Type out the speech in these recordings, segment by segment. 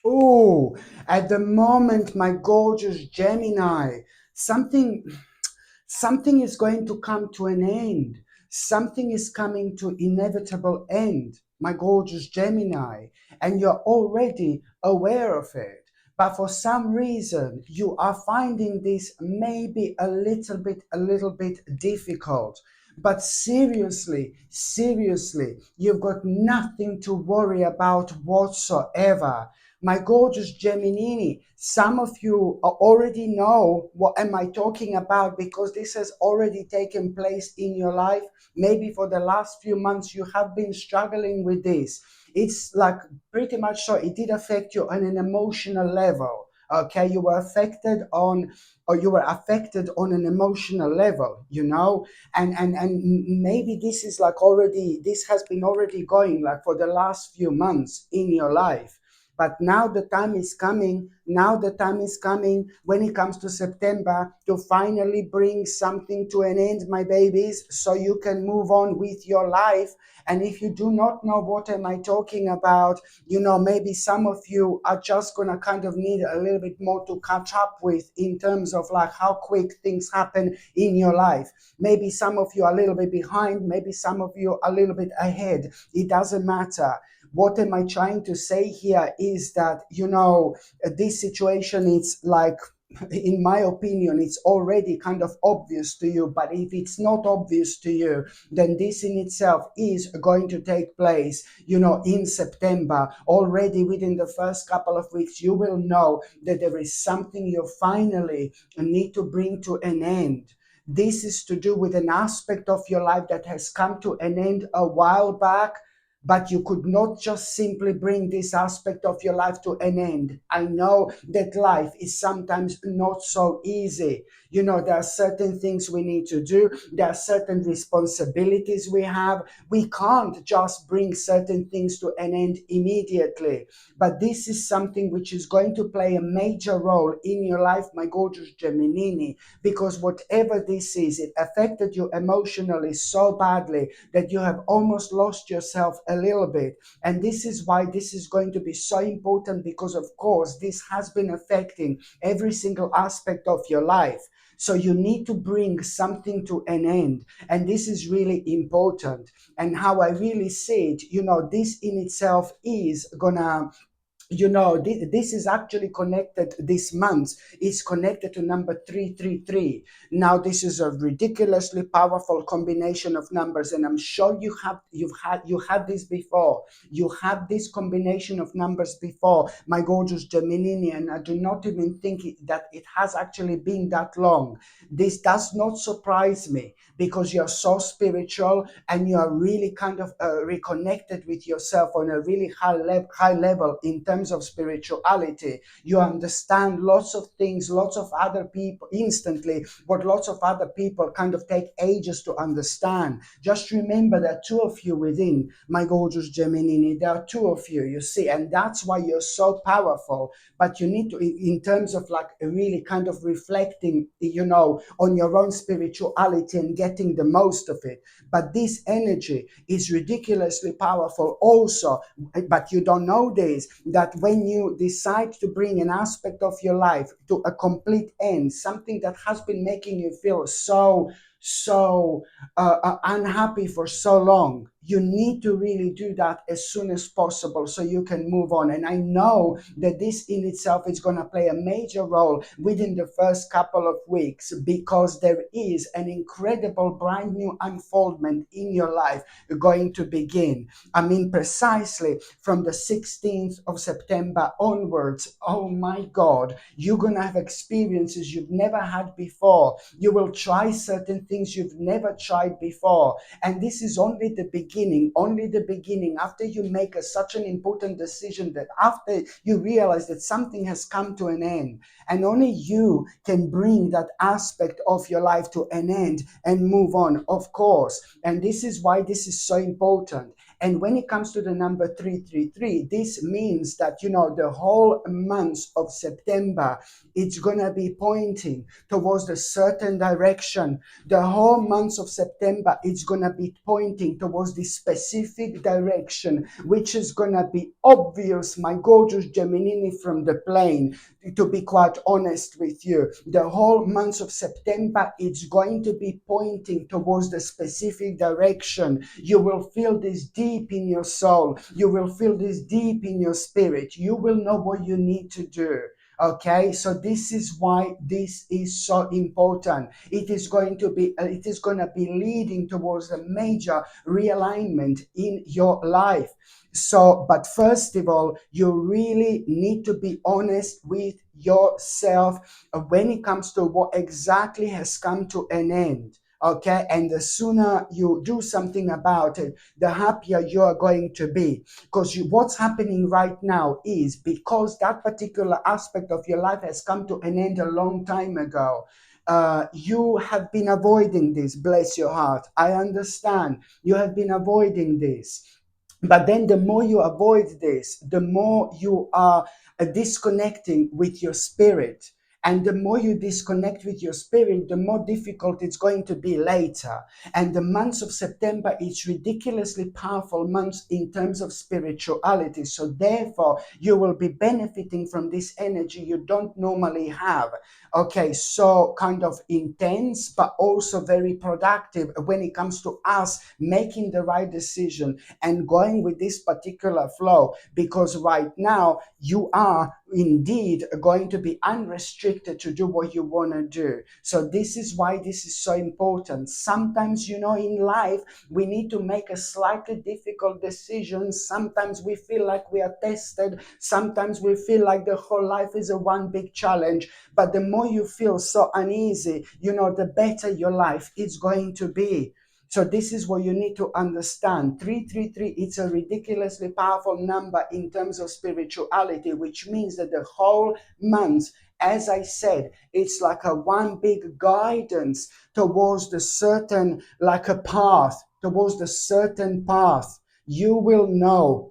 Oh, at the moment, my gorgeous Gemini, something something is going to come to an end. Something is coming to inevitable end, my gorgeous Gemini, and you're already aware of it. But for some reason, you are finding this maybe a little bit difficult. But seriously, you've got nothing to worry about whatsoever. My gorgeous Gemini, some of you already know what am I talking about because this has already taken place in your life. Maybe for the last few months you have been struggling with this. It's like pretty much so it did affect you on an emotional level. Okay, you were affected on an emotional level, and maybe this is like already this has been already going like for the last few months in your life. But now the time is coming. Now the time is coming when it comes to September to finally bring something to an end, my babies, so you can move on with your life. And if you do not know what am I talking about, maybe some of you are just gonna kind of need a little bit more to catch up with in terms of like how quick things happen in your life. Maybe some of you are a little bit behind, maybe some of you are a little bit ahead. It doesn't matter. What am I trying to say here is that, this situation is like, in my opinion, it's already kind of obvious to you. But if it's not obvious to you, then this in itself is going to take place, in September. Already within the first couple of weeks, you will know that there is something you finally need to bring to an end. This is to do with an aspect of your life that has come to an end a while back, but you could not just simply bring this aspect of your life to an end. I know that life is sometimes not so easy. There are certain things we need to do. There are certain responsibilities we have. We can't just bring certain things to an end immediately. But this is something which is going to play a major role in your life, my gorgeous Gemini, because whatever this is, it affected you emotionally so badly that you have almost lost yourself a little bit. And this is why this is going to be so important, because of course this has been affecting every single aspect of your life. So you need to bring something to an end. And this is really important. And how I really see it, this in itself is gonna, this is actually connected. This month is connected to number 333. Now this is a ridiculously powerful combination of numbers, and I'm sure you had this before. You had this combination of numbers before, my gorgeous Gemini, and I do not even think that it has actually been that long. This does not surprise me, because you're so spiritual and you are really kind of reconnected with yourself on a really high level in terms of spirituality. You understand lots of things, lots of other people instantly, what lots of other people kind of take ages to understand. Just remember there are two of you within, my gorgeous Gemini. There are two of you, you see, and that's why you're so powerful. But you need to, in terms of like really kind of reflecting, on your own spirituality and getting the most of it. But this energy is ridiculously powerful also. But you don't know this, that when you decide to bring an aspect of your life to a complete end, something that has been making you feel so unhappy for so long, you need to really do that as soon as possible so you can move on. And I know that this in itself is going to play a major role within the first couple of weeks, because there is an incredible brand new unfoldment in your life going to begin. I mean, precisely from the 16th of September onwards, oh my God, you're going to have experiences you've never had before. You will try certain things you've never tried before. And this is only the beginning, after you make such an important decision, that after you realize that something has come to an end, and only you can bring that aspect of your life to an end and move on, of course. And this is why this is so important. And when it comes to the number 333, this means that, the whole month of September, it's going to be pointing towards a certain direction. The whole month of September, it's going to be pointing towards this specific direction, which is going to be obvious, my gorgeous Gemini from the plane. To be quite honest with you, the whole month of September, it's going to be pointing towards the specific direction. You will feel this deep in your soul. You will feel this deep in your spirit. You will know what you need to do. Okay, so this is why this is so important. It is going to be leading towards a major realignment in your life. So, but first of all, you really need to be honest with yourself when it comes to what exactly has come to an end. Okay, and the sooner you do something about it, the happier you are going to be. Because what's happening right now is because that particular aspect of your life has come to an end a long time ago. You have been avoiding this, bless your heart. I understand you have been avoiding this. But then the more you avoid this, the more you are disconnecting with your spirit. And the more you disconnect with your spirit, the more difficult it's going to be later. And the month of September is ridiculously powerful month in terms of spirituality. So therefore, you will be benefiting from this energy you don't normally have. Okay, so kind of intense, but also very productive when it comes to us making the right decision and going with this particular flow, because right now you are indeed going to be unrestricted to do what you want to do. So this is why this is so important. Sometimes, in life, we need to make a slightly difficult decision. Sometimes we feel like we are tested. Sometimes we feel like the whole life is a one big challenge. But the more you feel so uneasy, the better your life is going to be. So this is what you need to understand. 333, it's a ridiculously powerful number in terms of spirituality, which means that the whole month, as I said, it's like a one big guidance towards the certain, like a path, towards the certain path. You will know,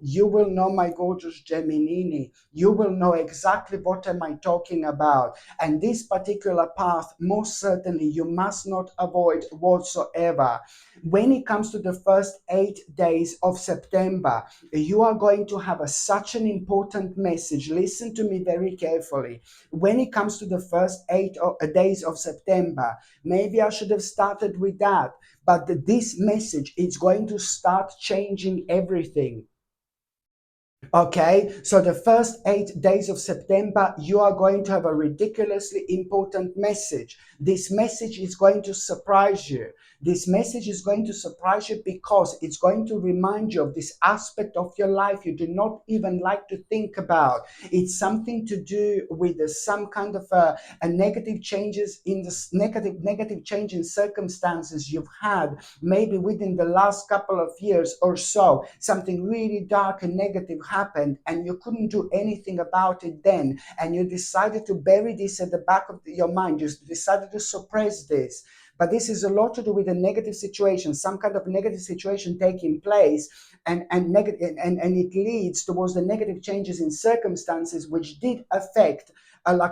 my gorgeous Gemini. You will know exactly what am I talking about. And this particular path, most certainly, you must not avoid whatsoever. When it comes to the first 8 days of September, you are going to have such an important message. Listen to me very carefully. When it comes to the first 8 days of September, maybe I should have started with that. But this message is going to start changing everything. Okay, so the first 8 days of September, you are going to have a ridiculously important message. This message is going to surprise you. This message is going to surprise you because it's going to remind you of this aspect of your life you do not even like to think about. It's something to do with some kind of a negative changes in the negative change in circumstances you've had maybe within the last couple of years or so. Something really dark and negative happened and you couldn't do anything about it then, and you decided to bury this at the back of your mind. You decided to suppress this. But this is a lot to do with a negative situation, some kind of negative situation taking place, and it leads towards the negative changes in circumstances which did affect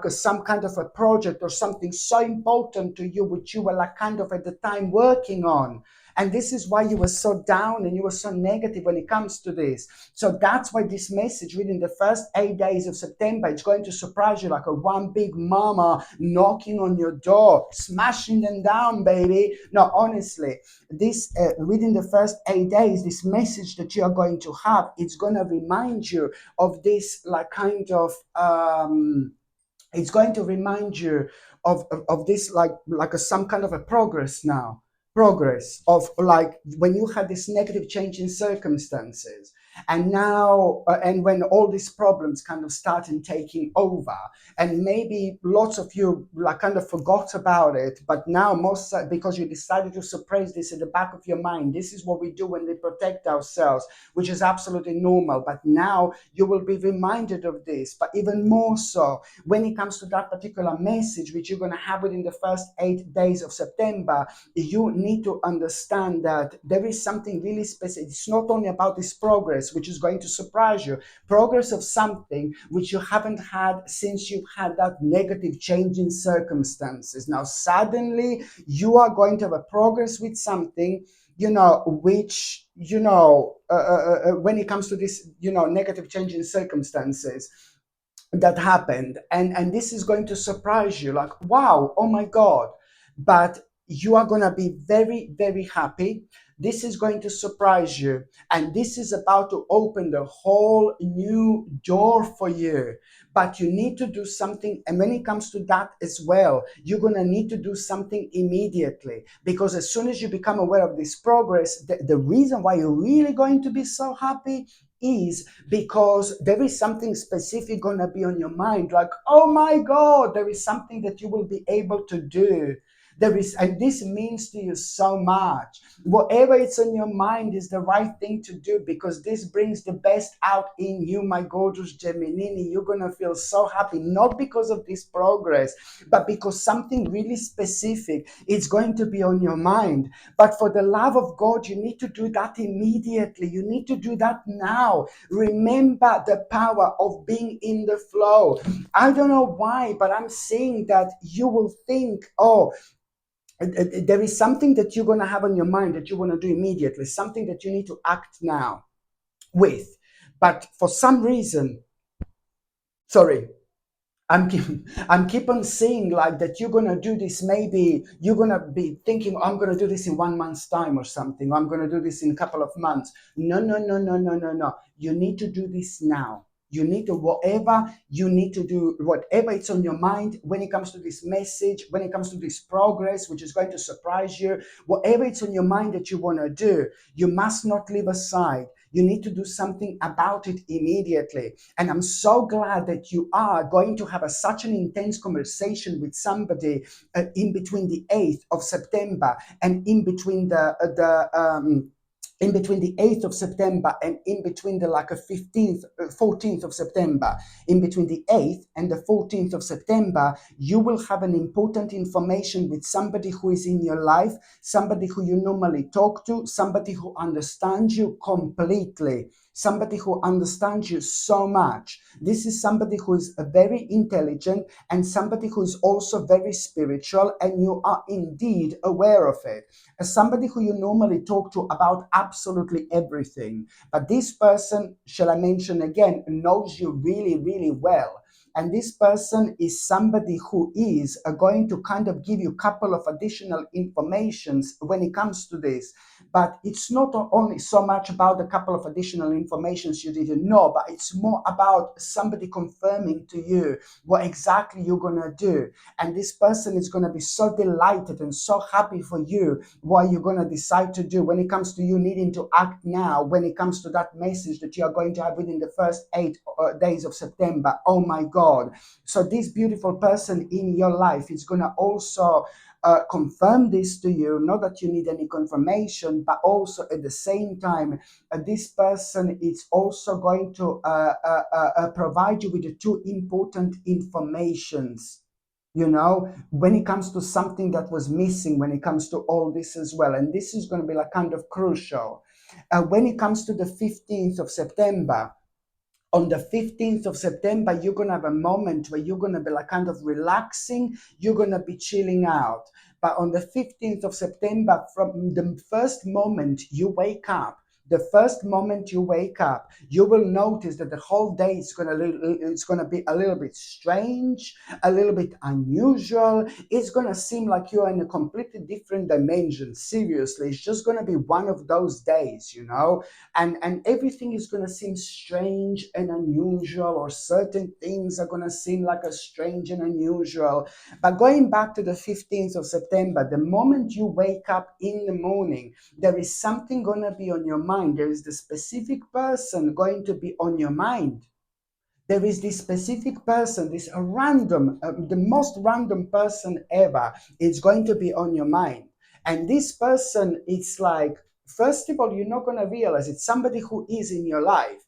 some kind of a project or something so important to you, which you were like kind of at the time working on. And this is why you were so down and you were so negative when it comes to this. So that's why this message within the first 8 days of September, it's going to surprise you like a one big mama knocking on your door, smashing them down, baby. No, honestly, this within the first 8 days, this message that you are going to have, it's going to remind you of this like kind of it's going to remind you of this like some kind of a progress now, progress of like when you had this negative change in circumstances. And now, and when all these problems kind of started taking over, and maybe lots of you like kind of forgot about it, but now most because you decided to suppress this in the back of your mind. This is what we do when we protect ourselves, which is absolutely normal. But now you will be reminded of this, but even more so when it comes to that particular message, which you're going to have within the first 8 days of September. You need to understand that there is something really specific. It's not only about this progress, which is going to surprise you, progress of something which you haven't had since you've had that negative change in circumstances. Now, suddenly, you are going to have a progress with something, which, when it comes to this, negative change in circumstances that happened, and this is going to surprise you, like, wow, oh my god. But you are going to be very, very happy. This is going to surprise you, and this is about to open the whole new door for you. But you need to do something, and when it comes to that as well, you're going to need to do something immediately, because as soon as you become aware of this progress, the reason why you're really going to be so happy is because there is something specific going to be on your mind, like, oh my god, there is something that you will be able to do. There is, and this means to you so much. Whatever it's on your mind is the right thing to do, because this brings the best out in you, my gorgeous Geminini. You're going to feel so happy, not because of this progress, but because something really specific is going to be on your mind. But for the love of God, you need to do that immediately. You need to do that now. Remember the power of being in the flow. I don't know why, but I'm saying that you will think, oh, there is something that you're going to have on your mind that you want to do immediately, something that you need to act now with. But for some reason, sorry, I'm keep on saying like that you're gonna do this. Maybe you're gonna be thinking, I'm gonna do this in 1 month's time or something. I'm gonna do this in a couple of months. No, no, no, no, no, no, no. You need to do this now. You need to, whatever you need to do, whatever it's on your mind when it comes to this message, when it comes to this progress, which is going to surprise you, whatever it's on your mind that you want to do, you must not leave aside. You need to do something about it immediately. And I'm so glad that you are going to have such an intense conversation with somebody in between the 8th of September and in between in between the 8th of September and in between the like a 15th, 14th of September, in between the 8th and the 14th of September, you will have an important information with somebody who is in your life, somebody who you normally talk to, somebody who understands you completely, somebody who understands you so much. This is somebody who is very intelligent and somebody who is also very spiritual, and you are indeed aware of it. As somebody who you normally talk to about absolutely everything. But this person, shall I mention again, knows you really, really well. And this person is somebody who is going to kind of give you a couple of additional informations when it comes to this. But it's not only so much about a couple of additional informations you didn't know, but it's more about somebody confirming to you what exactly you're going to do. And this person is going to be so delighted and so happy for you what you're going to decide to do when it comes to you needing to act now, when it comes to that message that you are going to have within the first 8 days of September. Oh my God. So this beautiful person in your life is going to also confirm this to you, not that you need any confirmation, but also at the same time, this person is also going to provide you with the two important informations, when it comes to something that was missing, when it comes to all this as well. And this is going to be like kind of crucial. When it comes to the 15th of September, on the 15th of September, you're going to have a moment where you're going to be like kind of relaxing. You're going to be chilling out. But on the 15th of September, from the first moment you wake up, you will notice that the whole day is going to be a little bit strange, a little bit unusual. It's going to seem like you're in a completely different dimension. Seriously, it's just going to be one of those days, and everything is going to seem strange and unusual, or certain things are going to seem like a strange and unusual. But going back to the 15th of September, the moment you wake up in the morning, there is something going to be on your mind mind, there is the specific person going to be on your mind. There is this specific person, this random, the most random person ever, is going to be on your mind. And this person, it's like, first of all, you're not going to realize it's somebody who is in your life.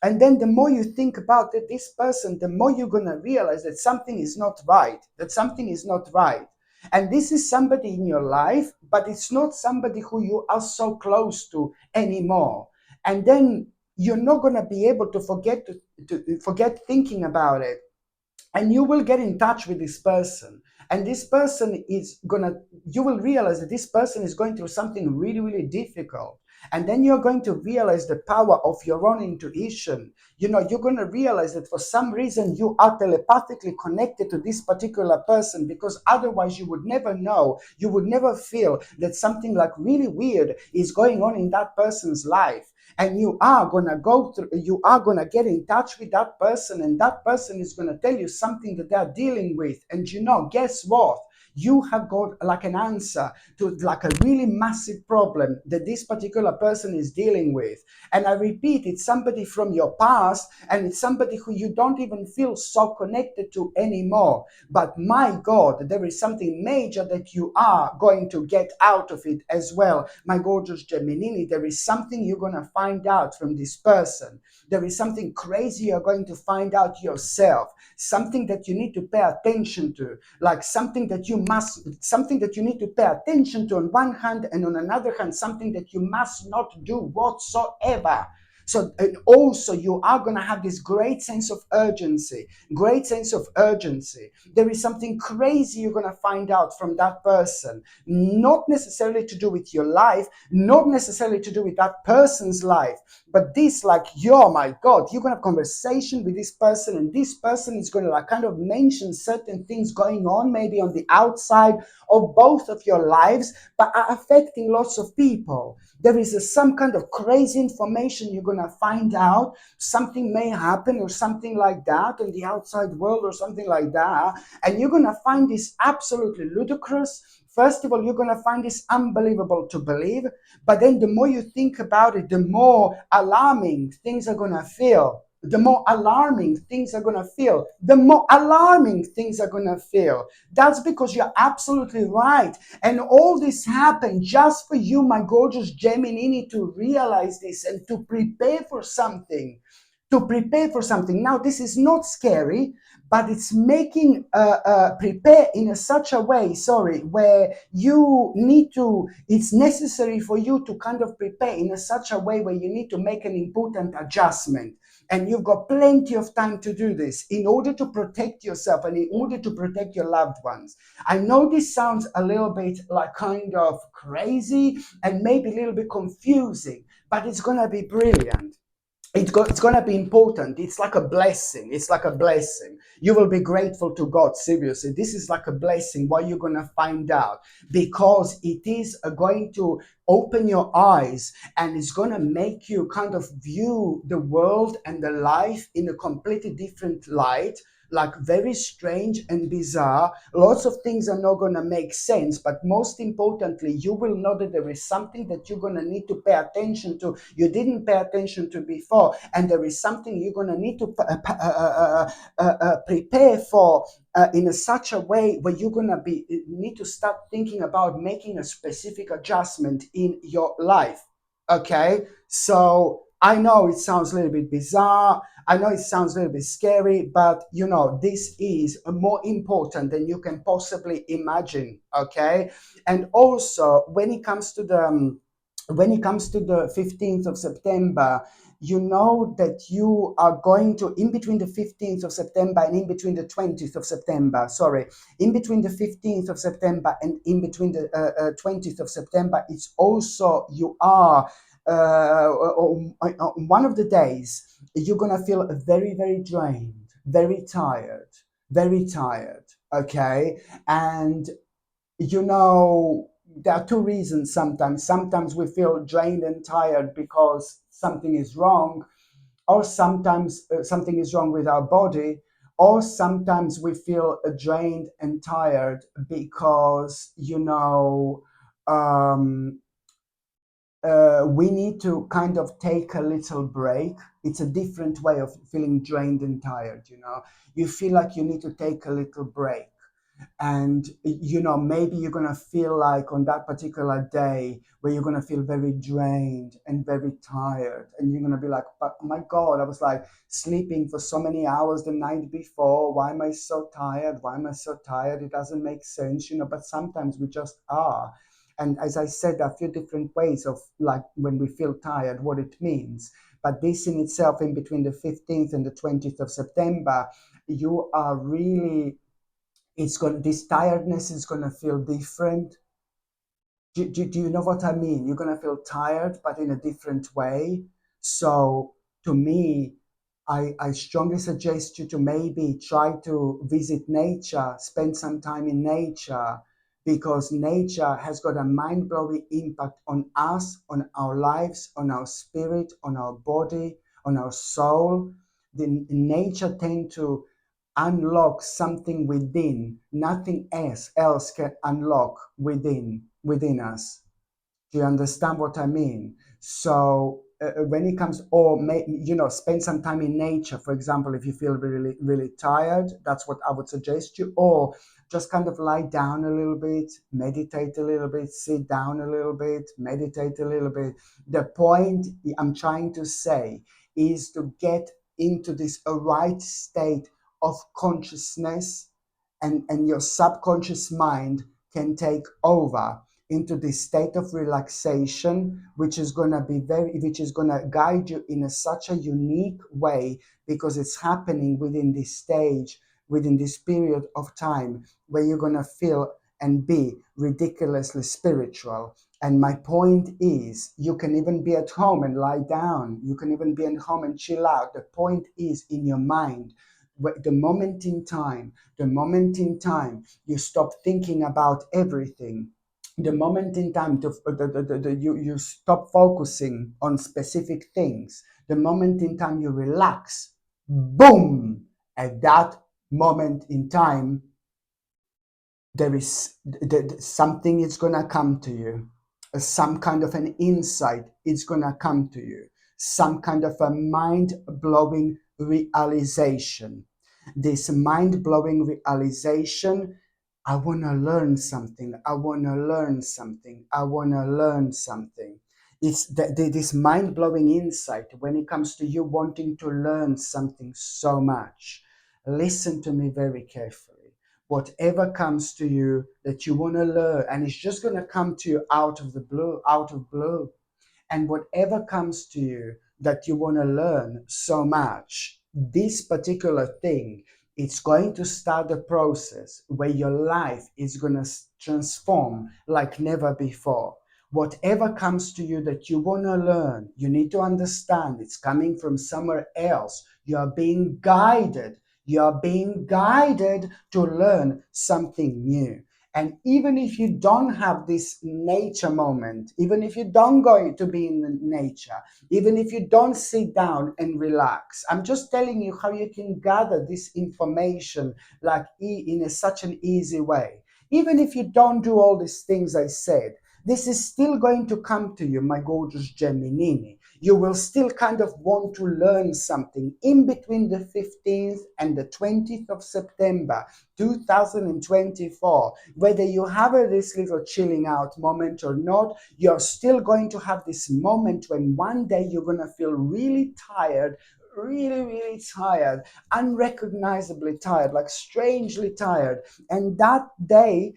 And then the more you think about it, this person, the more you're going to realize that something is not right, that something is not right. And this is somebody in your life, but it's not somebody who you are so close to anymore. And then you're not going to be able to forget thinking about it, and you will get in touch with this person, and this person is gonna you will realize that this person is going through something really, really difficult. And then you're going to realize the power of your own intuition. You're going to realize that for some reason you are telepathically connected to this particular person, because otherwise you would never know, you would never feel that something like really weird is going on in that person's life. And you are gonna get in touch with that person, and that person is gonna tell you something that they're dealing with. And guess what? You have got like an answer to like a really massive problem that this particular person is dealing with. And I repeat, it's somebody from your past, and it's somebody who you don't even feel so connected to anymore. But my God, there is something major that you are going to get out of it as well. My gorgeous Gemini, there is something you're going to find out from this person. There is something crazy you're going to find out yourself. Something that you need to pay attention to. Like something that you need to pay attention to on one hand, and on another hand, something that you must not do whatsoever. So, and also you are going to have this great sense of urgency. There is something crazy you're going to find out from that person, not necessarily to do with your life, not necessarily to do with that person's life, but this, like, my God, you're going to have a conversation with this person, and this person is going to like kind of mention certain things going on maybe on the outside of both of your lives, but are affecting lots of people. There is some kind of crazy information you're going to find out. Something may happen or something like that in the outside world or something like that. And you're going to find this absolutely ludicrous. First of all, you're going to find this unbelievable to believe. But then the more you think about it, the more alarming things are going to feel. The more alarming things are going to feel. The more alarming things are going to feel. That's because you're absolutely right. And all this happened just for you, my gorgeous Gemini, to realize this and to prepare for something. Now, this is not scary, but it's making prepare in such a way, where it's necessary for you to kind of prepare in such a way where you need to make an important adjustment. And you've got plenty of time to do this in order to protect yourself and in order to protect your loved ones. I know this sounds a little bit like kind of crazy and maybe a little bit confusing, but it's going to be brilliant. It's going to be important. It's like a blessing. You will be grateful to God. Seriously, this is like a blessing. What you're going to find out, because it is going to open your eyes, and it's going to make you kind of view the world and the life in a completely different light, like very strange and bizarre. Lots of things are not going to make sense, but most importantly, you will know that there is something that you're going to need to pay attention to, you didn't pay attention to before, and there is something you're going to need to prepare for in such a way where you're going to need to start thinking about making a specific adjustment in your life. Okay, so I know it sounds a little bit bizarre. I know it sounds a little bit scary, but this is more important than you can possibly imagine. Okay, and also when it comes to the 15th of September, you know that you are going to, in between the 15th of September and in between the 20th of September, in between the 15th of September and in between the 20th of September, it's also, you are, one of the days, you're going to feel very, very drained, very tired, okay? And there are two reasons sometimes. Sometimes we feel drained and tired because something is wrong, or sometimes something is wrong with our body, or sometimes we feel drained and tired because, um, we need to kind of take a little break. It's a different way of feeling drained and tired, you know. You feel like you need to take a little break, and you know, maybe you're going to feel like on that particular day where you're going to feel very drained and very tired, and you're going to be like, but my god, I was like sleeping for so many hours the night before, why am I so tired, why am I so tired, it doesn't make sense, you know. But sometimes we just are. And as I said, a few different ways of like when we feel tired, what it means. But this in itself, in between the 15th and the 20th of September, you are really, it's going, this tiredness is going to feel different. Do you know what I mean? You're going to feel tired but in a different way. So to me, I strongly suggest you to maybe try to visit nature, spend some time in nature, because nature has got a mind-blowing impact on us, on our lives, on our spirit, on our body, on our soul. The nature tend to unlock something within. Nothing else can unlock within us. Do you understand what I mean? So when it comes, or you know, spend some time in nature. For example, if you feel really really tired, that's what I would suggest you. Or just kind of lie down a little bit, meditate a little bit, sit down a little bit, meditate a little bit. The point I'm trying to say is to get into this right state of consciousness, and your subconscious mind can take over into this state of relaxation, which is going to be which is going to guide you in such a unique way, because it's happening within this stage, within this period of time where you're going to feel and be ridiculously spiritual. And my point is, you can even be at home and lie down. You can even be at home and chill out. The point is in your mind. The moment in time you stop thinking about everything, the moment in time you stop focusing on specific things, the moment in time you relax, boom, at that moment in time, there is something is going to come to you. Some kind of an insight is going to come to you, some kind of a mind-blowing realization. This mind-blowing realization, I want to learn something, I want to learn something, I want to learn something. It's this mind-blowing insight when it comes to you wanting to learn something so much. Listen to me very carefully. Whatever comes to you that you want to learn, and it's just going to come to you out of the blue, out of blue. And whatever comes to you that you want to learn so much, this particular thing, it's going to start a process where your life is going to transform like never before. Whatever comes to you that you want to learn, you need to understand it's coming from somewhere else. You are being guided. You are being guided to learn something new. And even if you don't have this nature moment, even if you don't go to be in nature, even if you don't sit down and relax, I'm just telling you how you can gather this information like in such an easy way. Even if you don't do all these things I said, this is still going to come to you, my gorgeous Gemini. You will still kind of want to learn something in between the 15th and the 20th of September 2024. Whether you have this little chilling out moment or not, you're still going to have this moment when one day you're going to feel really tired, really, really tired, unrecognizably tired, like strangely tired. And that day,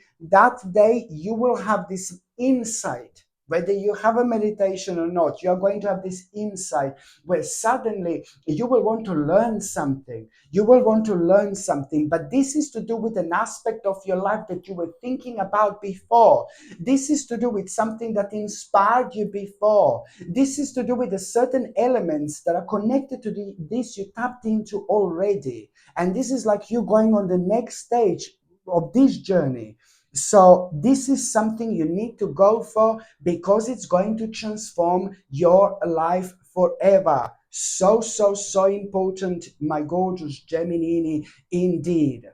you will have this insight. Whether you have a meditation or not, you're going to have this insight where suddenly you will want to learn something. You will want to learn something, but this is to do with an aspect of your life that you were thinking about before. This is to do with something that inspired you before. This is to do with the certain elements that are connected to this you tapped into already. And this is like you going on the next stage of this journey. So this is something you need to go for, because it's going to transform your life forever. So, so, so important, my gorgeous Gemini, indeed.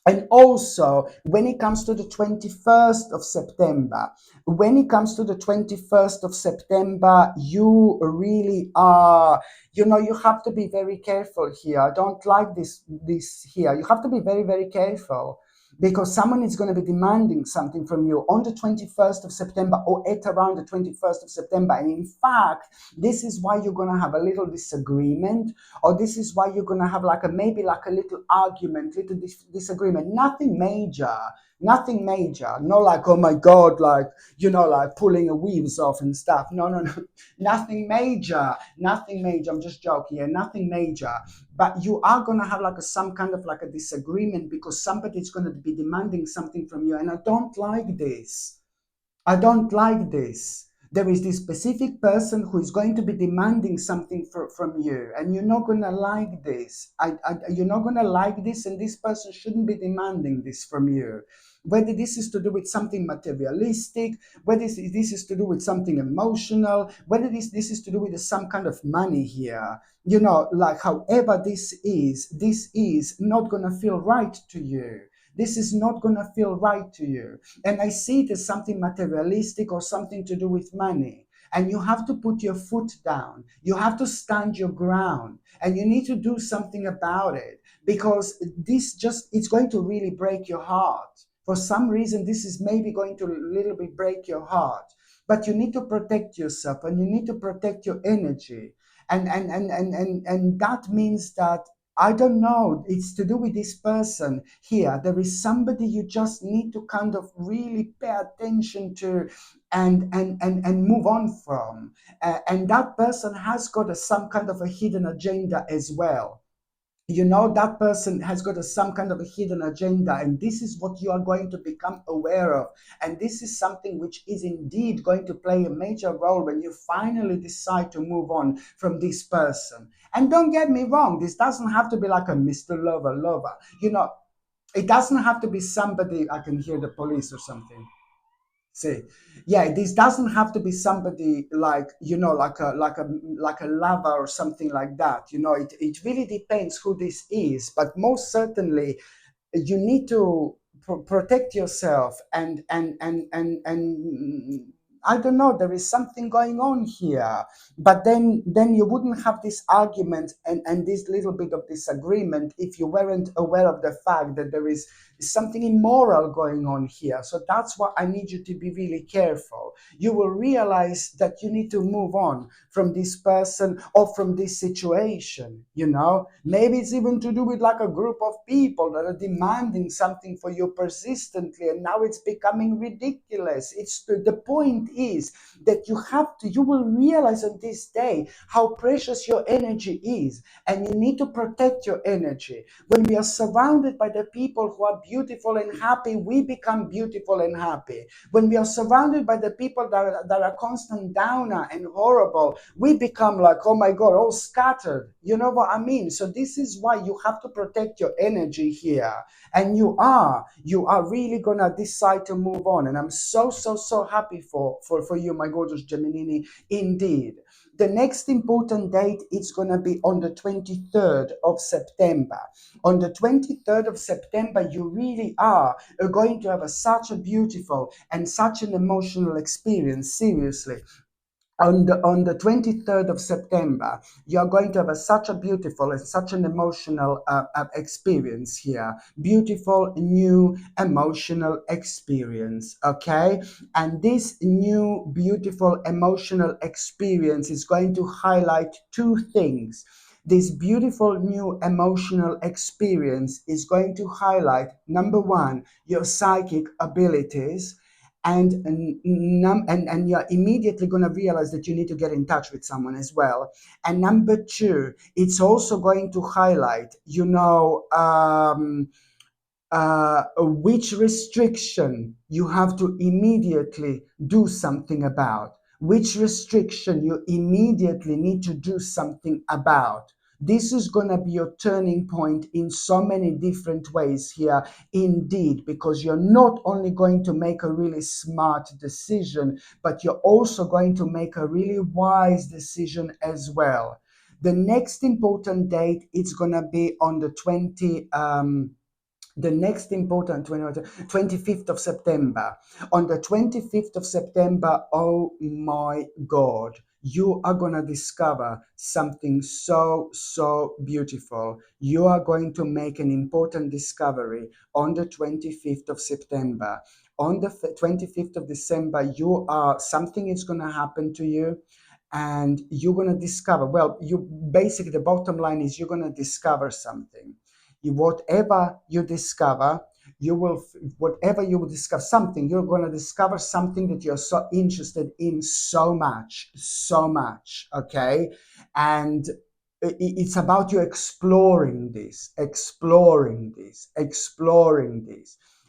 And also, when it comes to the 21st of September, when it comes to the 21st of September, you really are, you have to be very careful here. I don't like this here. You have to be very, very careful, because someone is going to be demanding something from you on the 21st of September, or at around the 21st of September. And in fact, this is why you're going to have a little disagreement, or this is why you're gonna have like a maybe like a little argument, little disagreement. Nothing major, nothing major. Not like, oh my god, like, like pulling a weaves off and stuff. No, no, no, nothing major, nothing major. I'm just joking here. Nothing major. But you are gonna have like some kind of like a disagreement, because somebody's gonna be demanding something from you, and I don't like this. I don't like this. There is this specific person who is going to be demanding something from you, and you're not going to like this. You're not going to like this, and this person shouldn't be demanding this from you. Whether this is to do with something materialistic, whether this is to do with something emotional, whether this is to do with some kind of money here, like however this is not going to feel right to you. This is not going to feel right to you. And I see it as something materialistic or something to do with money. And you have to put your foot down. You have to stand your ground. And you need to do something about it, because it's going to really break your heart. For some reason, this is maybe going to a little bit break your heart. But you need to protect yourself, and you need to protect your energy. And that means that, I don't know, it's to do with this person here. There is somebody you just need to kind of really pay attention to, and move on from. And that person has got some kind of a hidden agenda as well. That person has got some kind of a hidden agenda, and this is what you are going to become aware of. And this is something which is indeed going to play a major role when you finally decide to move on from this person. And don't get me wrong, this doesn't have to be like a Mr. Lover. It doesn't have to be somebody. I can hear the police or something. See, yeah, this doesn't have to be somebody like, like a lover or something like that. It really depends who this is, but most certainly you need to protect yourself, and I don't know, there is something going on here. But then you wouldn't have this argument and this little bit of disagreement if you weren't aware of the fact that there is something immoral going on here. So that's why I need you to be really careful. You will realize that you need to move on from this person or from this situation. Maybe it's even to do with like a group of people that are demanding something for you persistently, and now it's becoming ridiculous. The point is that you will realize on this day how precious your energy is, and you need to protect your energy. When we are surrounded by the people who are beautiful and happy, we become beautiful and happy. When we are surrounded by the people that are constant downer and horrible, we become like, oh my god, all scattered. You know what I mean? So this is why you have to protect your energy here. And you are really gonna decide to move on. And I'm so happy for you, my gorgeous Gemini, indeed. The next important date is going to be on the 23rd of September. On the 23rd of September, you really are going to have such a beautiful and such an emotional experience, seriously. On the 23rd of September, you're going to have such a beautiful and such an emotional experience here. Beautiful, new, emotional experience, okay? And this new, beautiful, emotional experience is going to highlight two things. This beautiful, new, emotional experience is going to highlight, number one, your psychic abilities, and you're immediately going to realize that you need to get in touch with someone as well. And number two, it's also going to highlight, which restriction you have to immediately do something about, which restriction you immediately need to do something about. This is going to be your turning point in so many different ways here, indeed, because you're not only going to make a really smart decision, but you're also going to make a really wise decision as well. The next important date is going to be on the 20. The next important 25th of September. On the 25th of September, oh my God, you are going to discover something so beautiful. You are going to make an important discovery on the 25th of September. On the 25th of December, something is going to happen to you, and you're going to discover, well, you basically, the bottom line is you're going to discover something. Whatever you discover, whatever you will discover something, you're going to discover something that you're so interested in so much, okay? And it's about you exploring this.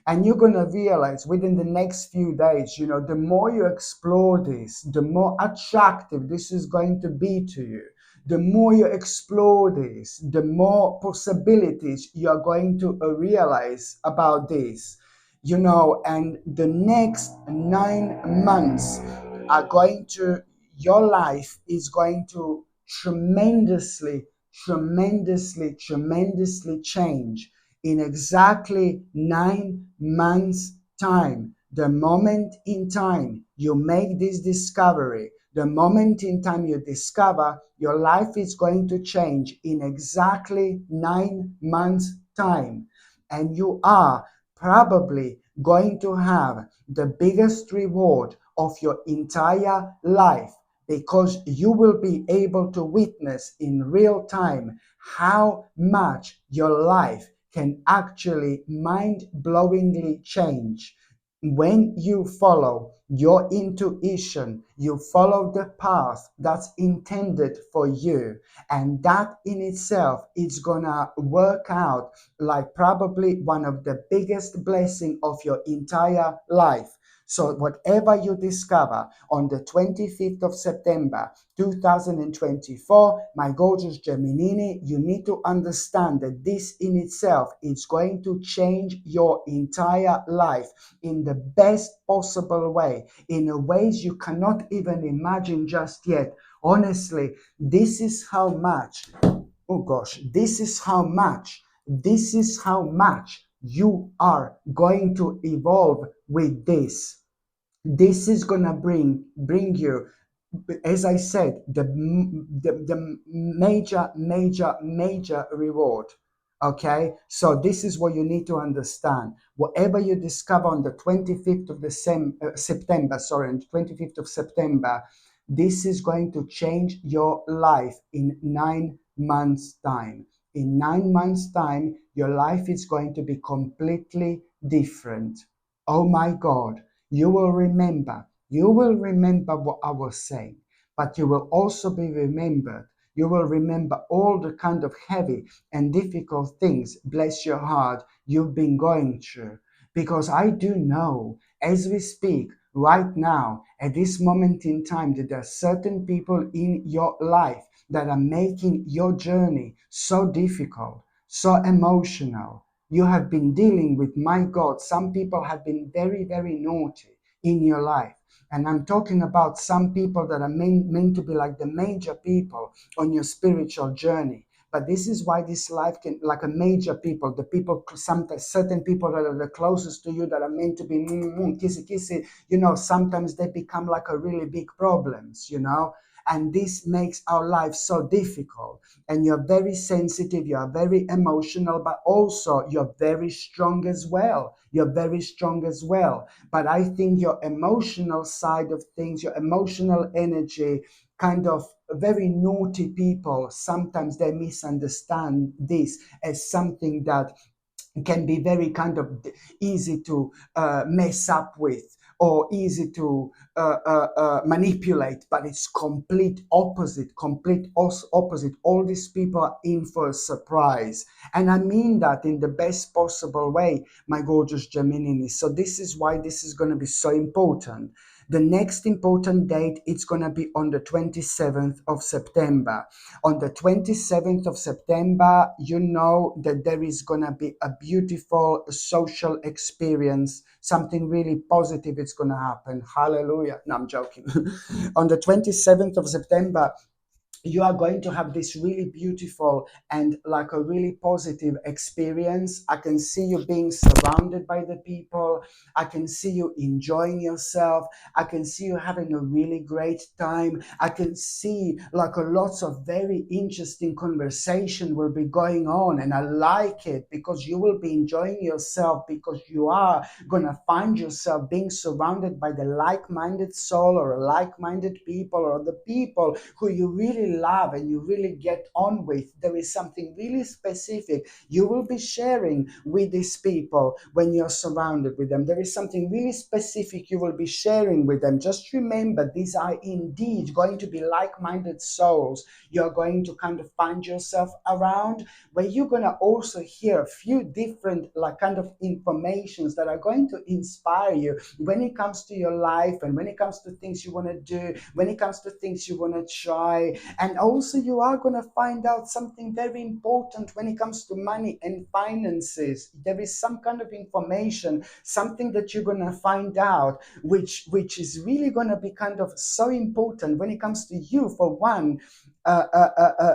And you're going to realize within the next few days, the more you explore this, the more attractive this is going to be to you. The more you explore this, the more possibilities you're going to realize about this. And the next 9 months are going to, your life is going to tremendously change in exactly 9 months' time. The moment in time you make this discovery, the moment in time you discover, your life is going to change in exactly 9 months' time. And you are probably going to have the biggest reward of your entire life, because you will be able to witness in real time how much your life can actually mind-blowingly change. When you follow your intuition, you follow the path that's intended for you, and that in itself is gonna work out like probably one of the biggest blessing of your entire life. So whatever you discover on the 25th of September 2024, my gorgeous Gemini, you need to understand that this in itself is going to change your entire life in the best possible way, in a ways you cannot even imagine just yet. Honestly, this is how much, oh gosh, this is how much you are going to evolve with this. This is gonna bring you, as I said, the major reward. Okay, so this is what you need to understand. Whatever you discover on the 25th of September, sorry, on the 25th of September, this is going to change your life in 9 months' time. In 9 months' time, your life is going to be completely different. Oh my God, you will remember what I was saying, but you will also be remembered. You will remember all the kind of heavy and difficult things, bless your heart, you've been going through. Because I do know, as we speak right now, at this moment in time, that there are certain people in your life that are making your journey so difficult, so emotional. You have been dealing with, my God, some people have been very naughty in your life. And I'm talking about some people that are meant to be like the major people on your spiritual journey. But this is why this life can, like a major people, the people, sometimes certain people that are the closest to you that are meant to be kissy kissy, sometimes they become like a really big problems. And this makes our life so difficult. And you're very sensitive, you're very emotional, but also you're very strong as well. But I think your emotional side of things, your emotional energy, kind of very naughty people, sometimes they misunderstand this as something that can be very kind of easy to mess up with, or easy to manipulate. But it's complete opposite. All these people are in for a surprise, and I mean that in the best possible way, my gorgeous Gemini. So this is why this is going to be so important. The next important date, it's going to be on the 27th of September. On the 27th of September, you know that there is going to be a beautiful social experience, something really positive is going to happen. Hallelujah. No, I'm joking. On the 27th of September, you are going to have this really beautiful and like a really positive experience. I can see you being surrounded by the people. I can see you enjoying yourself. I can see you having a really great time. I can see like a lots of very interesting conversation will be going on, and I like it because you will be enjoying yourself, because you are gonna find yourself being surrounded by the like-minded soul or like-minded people, or the people who you really love and you really get on with. There is something really specific you will be sharing with these people when you're surrounded with them. There is something really specific you will be sharing with them. Just remember, these are indeed going to be like-minded souls you're going to kind of find yourself around, where you're going to also hear a few different like kind of informations that are going to inspire you when it comes to your life, and when it comes to things you want to do, when it comes to things you want to try. And also you are going to find out something very important when it comes to money and finances. There is some kind of information, something that you're going to find out, which is really going to be kind of so important when it comes to you, for one,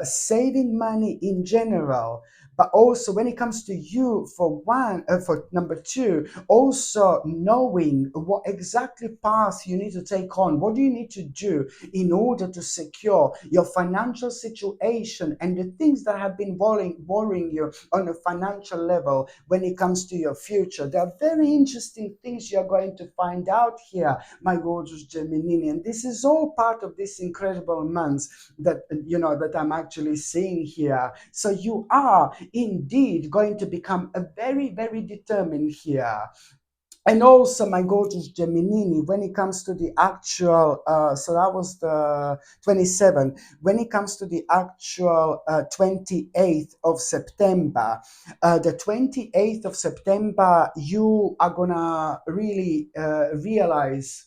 saving money in general, but also when it comes to you, for one, for number two, also knowing what exactly path you need to take on. What do you need to do in order to secure your financial situation and the things that have been worrying you on a financial level when it comes to your future? There are very interesting things you're going to find out here, my gorgeous Gemini, and this is all part of this incredible month that that I'm actually seeing here. So you are indeed going to become a very, very determined here. And also, my gorgeous Gemini, when it comes to the actual, so that was the 27. When it comes to the actual 28th of September, the 28th of September, you are gonna really realize,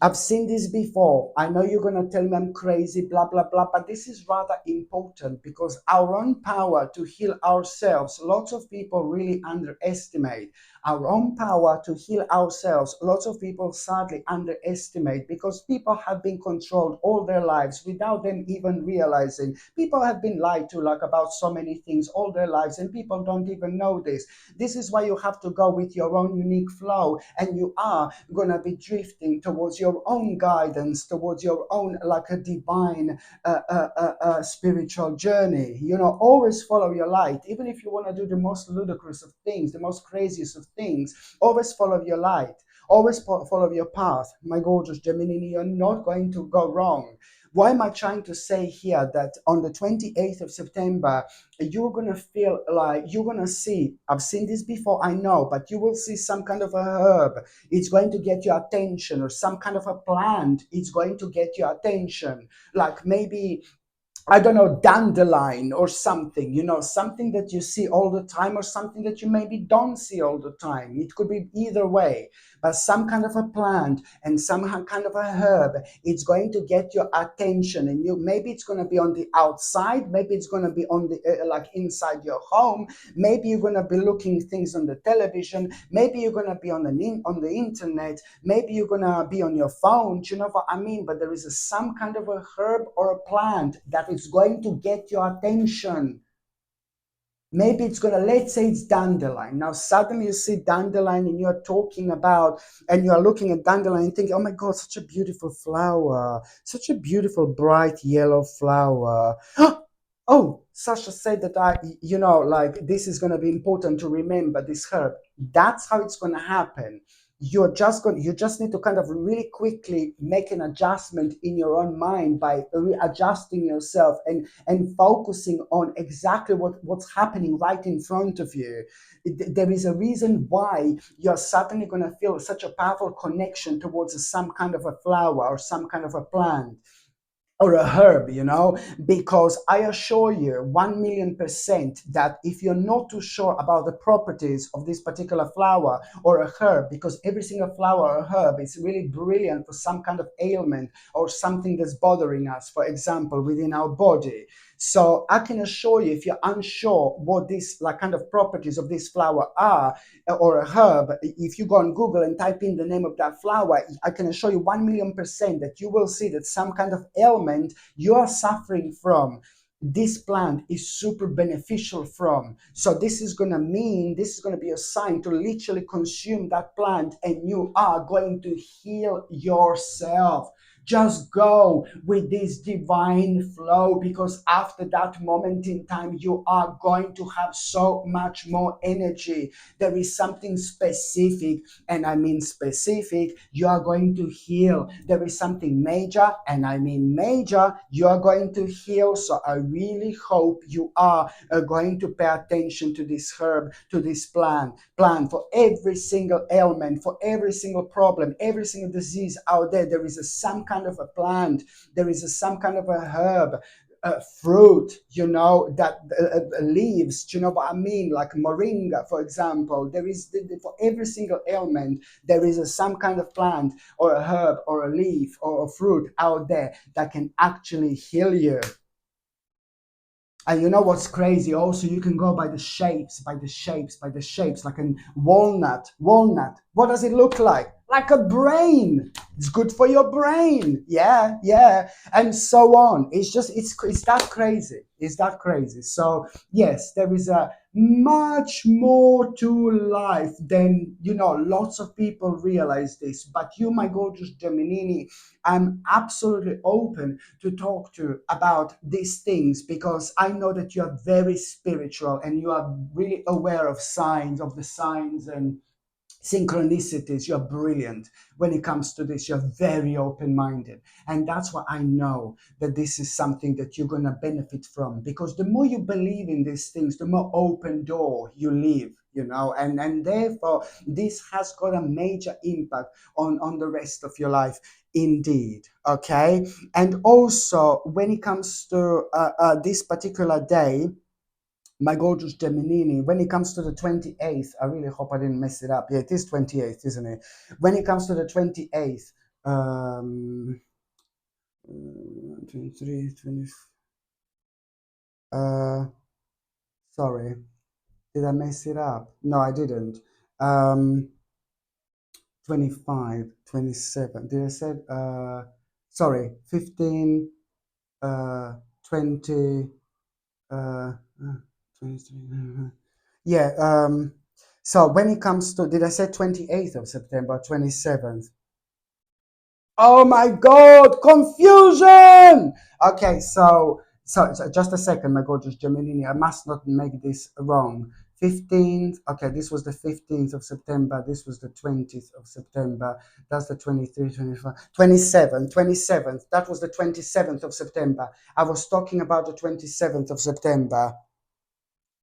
I've seen this before. I know you're going to tell me I'm crazy, blah, blah, blah, but this is rather important because our own power to heal ourselves, lots of people really underestimate. Our own power to heal ourselves, lots of people sadly underestimate, because people have been controlled all their lives without them even realizing. People have been lied to like about so many things all their lives, and people don't even know this. This is why you have to go with your own unique flow, and you are going to be drifting towards your own guidance, towards your own like a divine spiritual journey. Always follow your light. Even if you want to do the most ludicrous of things, the most craziest of things, always follow your light. Always follow your path, my gorgeous Gemini. You're not going to go wrong. Why am I trying to say here that on the 28th of September, you're going to feel like you're going to see, I've seen this before, I know, but you will see some kind of a herb. It's going to get your attention, or some kind of a plant. It's going to get your attention. Like maybe, I don't know, dandelion or something, something that you see all the time, or something that you maybe don't see all the time. It could be either way, but some kind of a plant and some kind of a herb, it's going to get your attention. And maybe it's going to be on the outside, maybe it's going to be on the like inside your home, maybe you're going to be looking things on the television, maybe you're going to be on the internet, maybe you're going to be on your phone. Do you know what I mean? But there is some kind of a herb or a plant that is going to get your attention. Maybe it's going to, let's say it's dandelion. Now, suddenly you see dandelion and you're talking about, and you're looking at dandelion and thinking, oh my God, such a beautiful flower, such a beautiful bright yellow flower. Oh, Sasha said that like this is going to be important to remember this herb. That's how it's going to happen. You just need to kind of really quickly make an adjustment in your own mind by readjusting yourself and focusing on exactly what's happening right in front of you. There is a reason why you're suddenly going to feel such a powerful connection towards some kind of a flower or some kind of a plant or a herb, because I assure you 1,000,000% that if you're not too sure about the properties of this particular flower or a herb, because every single flower or herb is really brilliant for some kind of ailment or something that's bothering us, for example, within our body. So I can assure you, if you're unsure what these like kind of properties of this flower are, or a herb, if you go on Google and type in the name of that flower, I can assure you 1,000,000% that you will see that some kind of ailment you are suffering from, this plant is super beneficial from. So this is going to mean, this is going to be a sign to literally consume that plant, and you are going to heal yourself. Just go with this divine flow, because after that moment in time, you are going to have so much more energy. There is something specific, and I mean specific, you are going to heal. There is something major, and I mean major, you are going to heal. So I really hope you are going to pay attention to this herb, to this plant for every single ailment, for every single problem, every single disease out there. There is some kind of a plant, there is some kind of a herb, fruit, that leaves, you know what I mean, like moringa, for example. There is, for every single ailment, there is some kind of plant or a herb or a leaf or a fruit out there that can actually heal you. And you know what's crazy? Also, you can go by the shapes, like a walnut. Walnut. What does it look like? Like a brain. It's good for your brain. Yeah, yeah. And so on. It's that crazy. It's that crazy. So yes, there is a much more to life than, lots of people realize this. But you, my gorgeous Geminini, I'm absolutely open to talk to about these things, because I know that you are very spiritual and you are really aware of signs, of the signs and synchronicities. You're brilliant when it comes to this. You're very open-minded, and that's why I know that this is something that you're going to benefit from, because the more you believe in these things, the more open door you live, and therefore this has got a major impact on the rest of your life, indeed. Okay. And also, when it comes to this particular day, my gorgeous Geminini, when it comes to the 28th, I really hope I didn't mess it up. Yeah, it is 28th, isn't it? When it comes to the 28th, 23, 20, uh, sorry, did I mess it up? No, I didn't. 25, 27, did I say, sorry, 15, 20, uh, 23, yeah. So when it comes to, did I say 28th of September, 27th? Oh my God, confusion. Okay, so just a second, my gorgeous Gemini, I must not make this wrong. 15th, okay, this was the 15th of September, this was the 20th of September, that's the 23, 25, 27, 27th, that was the 27th of September. I was talking about the 27th of September.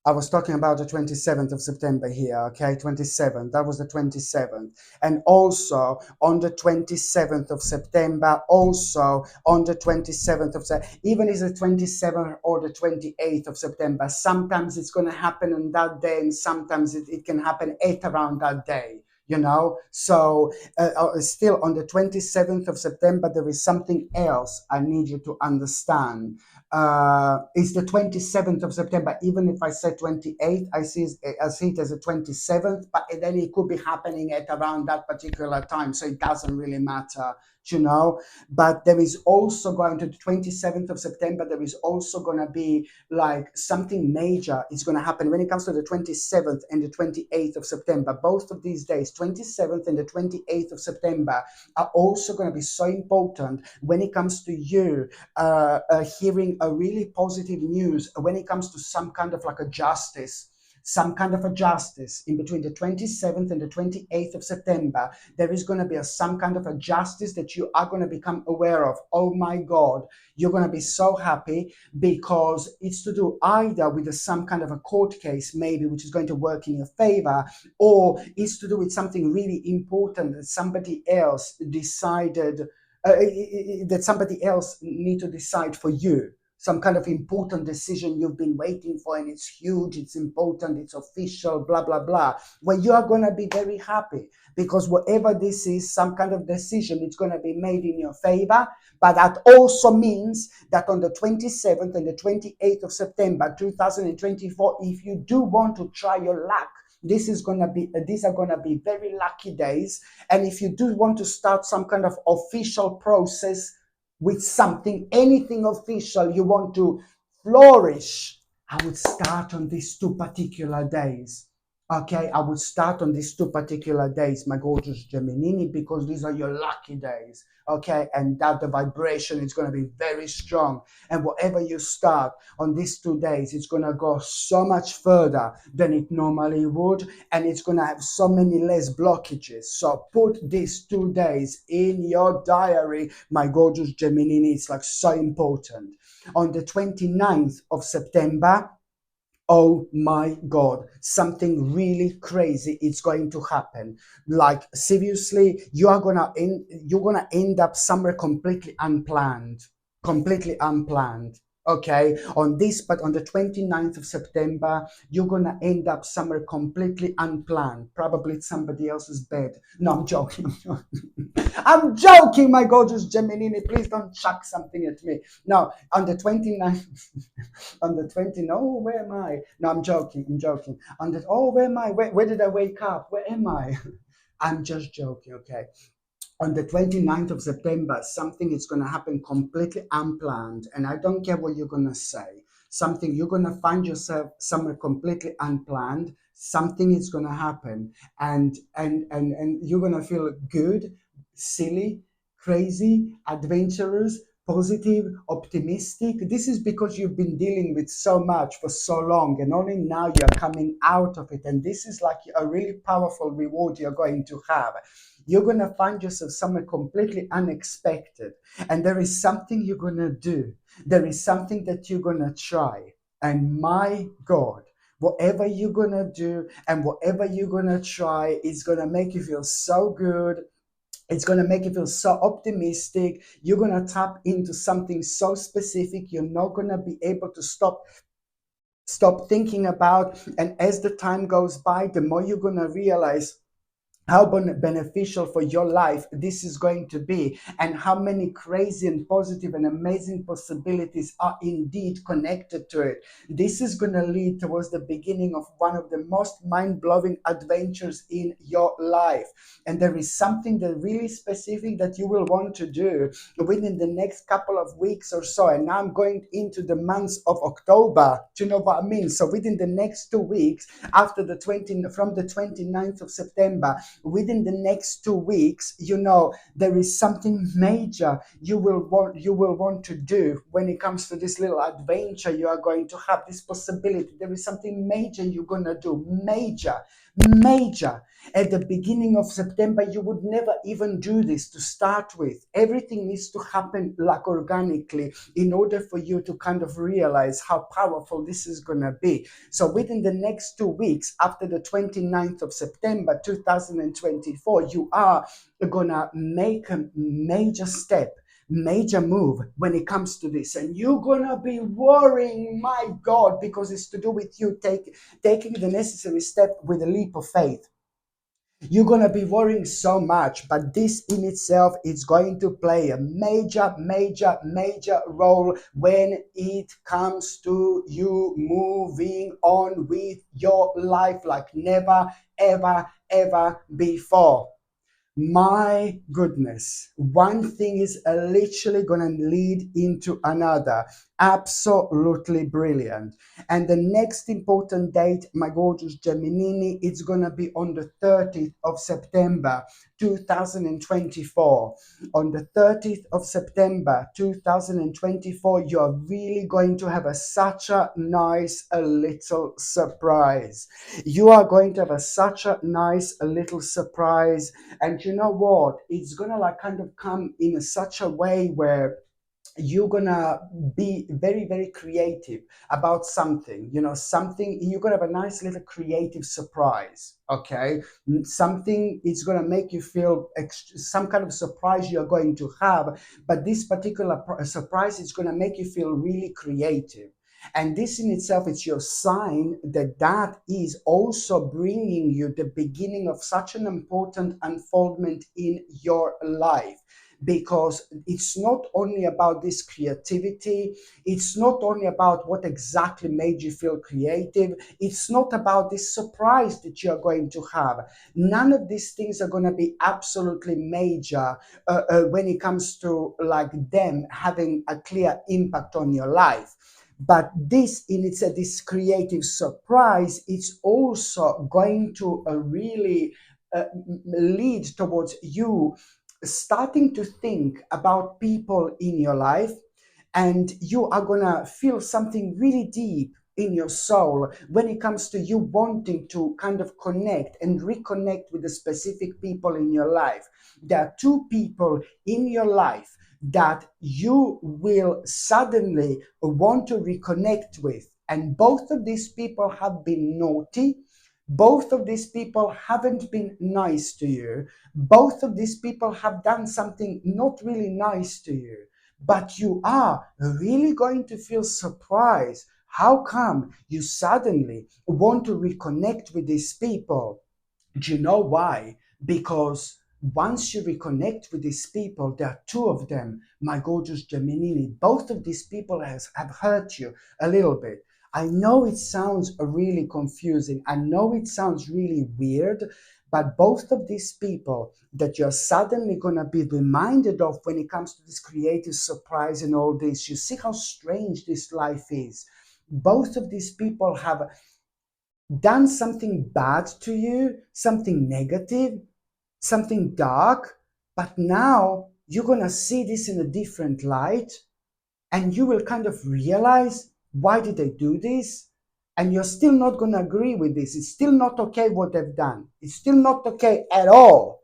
I was talking about the 27th of September here, okay? 27th, that was the 27th. And also on the 27th of September, also on the 27th of September, even if it's the 27th or the 28th of September, sometimes it's going to happen on that day, and sometimes it can happen at around that day. So still on the 27th of September, there is something else I need you to understand. It's the 27th of September. Even if I say 28th, I see it as the 27th, but then it could be happening at around that particular time, so it doesn't really matter, but there is also going to the 27th of September, there is also going to be like something major is going to happen when it comes to the 27th and the 28th of September. Both of these days, 27th and the 28th of September, are also going to be so important when it comes to you hearing a really positive news, when it comes to some kind of like a justice, in between the 27th and the 28th of September. There is going to be some kind of a justice that you are going to become aware of. Oh my God, you're going to be so happy, because it's to do either with some kind of a court case, maybe, which is going to work in your favor, or it's to do with something really important that somebody else decided, that somebody else need to decide for you. some kind of important decision you've been waiting for, and it's huge, it's important, it's official, blah blah blah, well, you are going to be very happy, because whatever this is, some kind of decision, it's going to be made in your favor. But that also means that on the 27th and the 28th of September 2024, if you do want to try your luck, these are going to be very lucky days. And if you do want to start some kind of official process with something, anything official, you want to flourish, I would start on these two particular days. Okay, I would start on these two particular days, my gorgeous Gemini, because these are your lucky days. Okay, and that the vibration is going to be very strong. And whatever you start on these 2 days, it's going to go so much further than it normally would, and it's going to have so many less blockages. So put these 2 days in your diary, my gorgeous Gemini. It's like so important. On the 29th of September, oh my God, something really crazy is going to happen. Like seriously, you're gonna end up somewhere completely unplanned. Completely unplanned. Okay, but on the 29th of September, you're gonna end up somewhere completely unplanned. Probably it's somebody else's bed. No, I'm joking. I'm joking, my gorgeous Gemini. Please don't chuck something at me. No, on the 29th, on the 20th, oh, where am I? No, I'm joking, I'm joking. On the, oh, where am I? Where did I wake up? Where am I? I'm just joking, okay? On the 29th of September, something is going to happen completely unplanned. And I don't care what you're going to say. Something, you're going to find yourself somewhere completely unplanned. Something is going to happen. And you're going to feel good, silly, crazy, adventurous, positive, optimistic. This is because you've been dealing with so much for so long, and only now you're coming out of it. And this is like a really powerful reward you're going to have. You're going to find yourself somewhere completely unexpected, and there is something you're going to do. There is something that you're going to try. And my God, whatever you're going to do and whatever you're going to try is going to make you feel so good. It's going to make you feel so optimistic. You're going to tap into something so specific. You're not going to be able to stop thinking about. And as the time goes by, the more you're going to realize how beneficial for your life this is going to be, and how many crazy and positive and amazing possibilities are indeed connected to it. This is going to lead towards the beginning of one of the most mind-blowing adventures in your life. And there is something that really specific that you will want to do within the next couple of weeks or so. And now I'm going into the months of October. Do you know what I mean? So within the next 2 weeks, after from the 29th of September, within the next 2 weeks, there is something major you will want to do when it comes to this little adventure you are going to have, this possibility. There is something major you're going to do. Major. At the beginning of September, you would never even do this to start with. Everything needs to happen like organically in order for you to kind of realize how powerful this is going to be. So within the next 2 weeks, after the 29th of September 2024, you are going to make a major move when it comes to this. And you're gonna be worrying, my God, because it's to do with you taking the necessary step with a leap of faith. You're going to be worrying so much, but this in itself is going to play a major role when it comes to you moving on with your life like never, ever before. My goodness, one thing is literally going to lead into another. Absolutely brilliant. And the next important date, my gorgeous Gemini, it's going to be on the 30th of September 2024. On the 30th of September 2024, you're really going to have such a nice little surprise. You are going to have such a nice little surprise. And you know what? It's gonna like kind of come in such a way where you're gonna be very, very creative about something, something. You're gonna have a nice little creative surprise, okay? Something is gonna make you feel some kind of surprise you're going to have, but this particular surprise is gonna make you feel really creative. And this in itself, it's your sign that that is also bringing you the beginning of such an important unfoldment in your life, because it's not only about this creativity, it's not only about what exactly made you feel creative, it's not about this surprise that you're going to have. None of these things are going to be absolutely major when it comes to like them having a clear impact on your life. But this in itself, this creative surprise, it's also going to really lead towards you starting to think about people in your life, and you are gonna feel something really deep in your soul when it comes to you wanting to kind of connect and reconnect with the specific people in your life. There are two people in your life that you will suddenly want to reconnect with, and both of these people have been naughty. Both of these people haven't been nice to you. Both of these people have done something not really nice to you, but you are really going to feel surprised. How come you suddenly want to reconnect with these people? Do you know why? Because once you reconnect with these people, there are two of them, my gorgeous Gemini. Both of these people have hurt you a little bit. I know it sounds really confusing. I know it sounds really weird, but both of these people that you're suddenly going to be reminded of when it comes to this creative surprise and all this, you see how strange this life is. Both of these people have done something bad to you, something negative, something dark, but now you're going to see this in a different light, and you will kind of realize, why did they do this? And you're still not going to agree with this. It's still not okay what they've done. It's still not okay at all.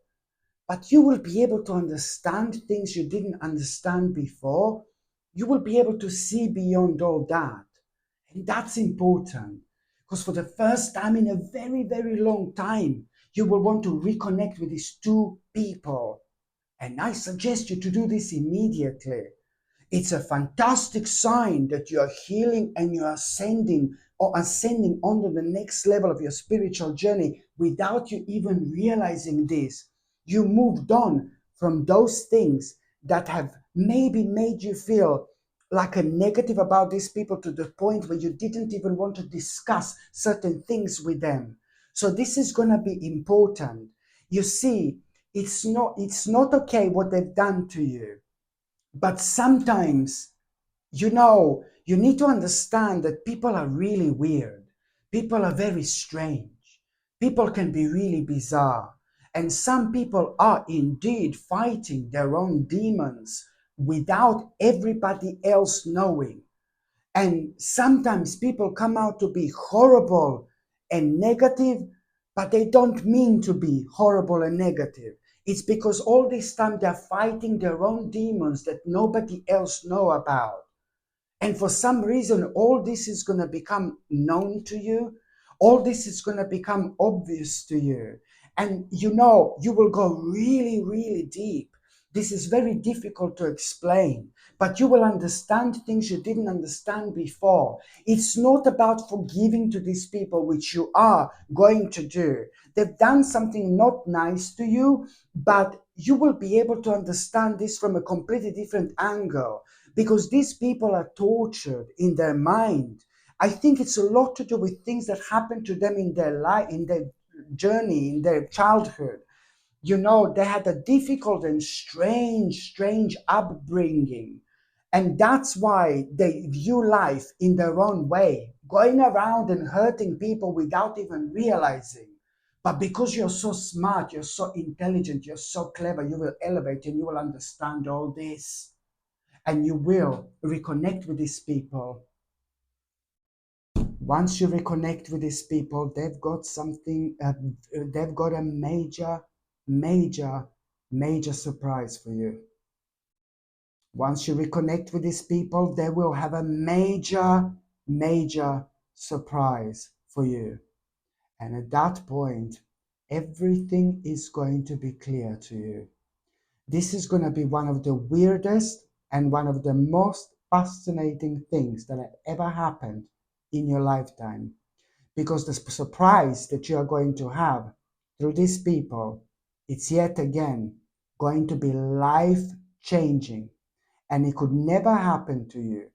But you will be able to understand things you didn't understand before. You will be able to see beyond all that. And that's important, because for the first time in a very, very long time, you will want to reconnect with these two people. And I suggest you to do this immediately. It's a fantastic sign that you are healing and you are ascending or ascending onto the next level of your spiritual journey without you even realizing this. You moved on from those things that have maybe made you feel like a negative about these people, to the point where you didn't even want to discuss certain things with them. So this is going to be important. You see, it's not okay what they've done to you, but sometimes, you need to understand that people are really weird. People are very strange. People can be really bizarre. And some people are indeed fighting their own demons without everybody else knowing. And sometimes people come out to be horrible and negative, but they don't mean to be horrible and negative. It's because all this time they're fighting their own demons that nobody else know about. And for some reason, all this is going to become known to you. All this is going to become obvious to you. And you will go really, really deep. This is very difficult to explain, but you will understand things you didn't understand before. It's not about forgiving to these people, which you are going to do. They've done something not nice to you, but you will be able to understand this from a completely different angle, because these people are tortured in their mind. I think it's a lot to do with things that happened to them in their life, in their journey, in their childhood. They had a difficult and strange upbringing. And that's why they view life in their own way, going around and hurting people without even realizing. But because you're so smart, you're so intelligent, you're so clever, you will elevate and you will understand all this, and you will reconnect with these people. Once you reconnect with these people, they've got something, they've got a major, major, major surprise for you. Once you reconnect with these people, they will have a major surprise for you. And at that point, everything is going to be clear to you. This is going to be one of the weirdest and one of the most fascinating things that have ever happened in your lifetime. Because the surprise that you are going to have through these people, it's yet again going to be life changing. And it could never happen to you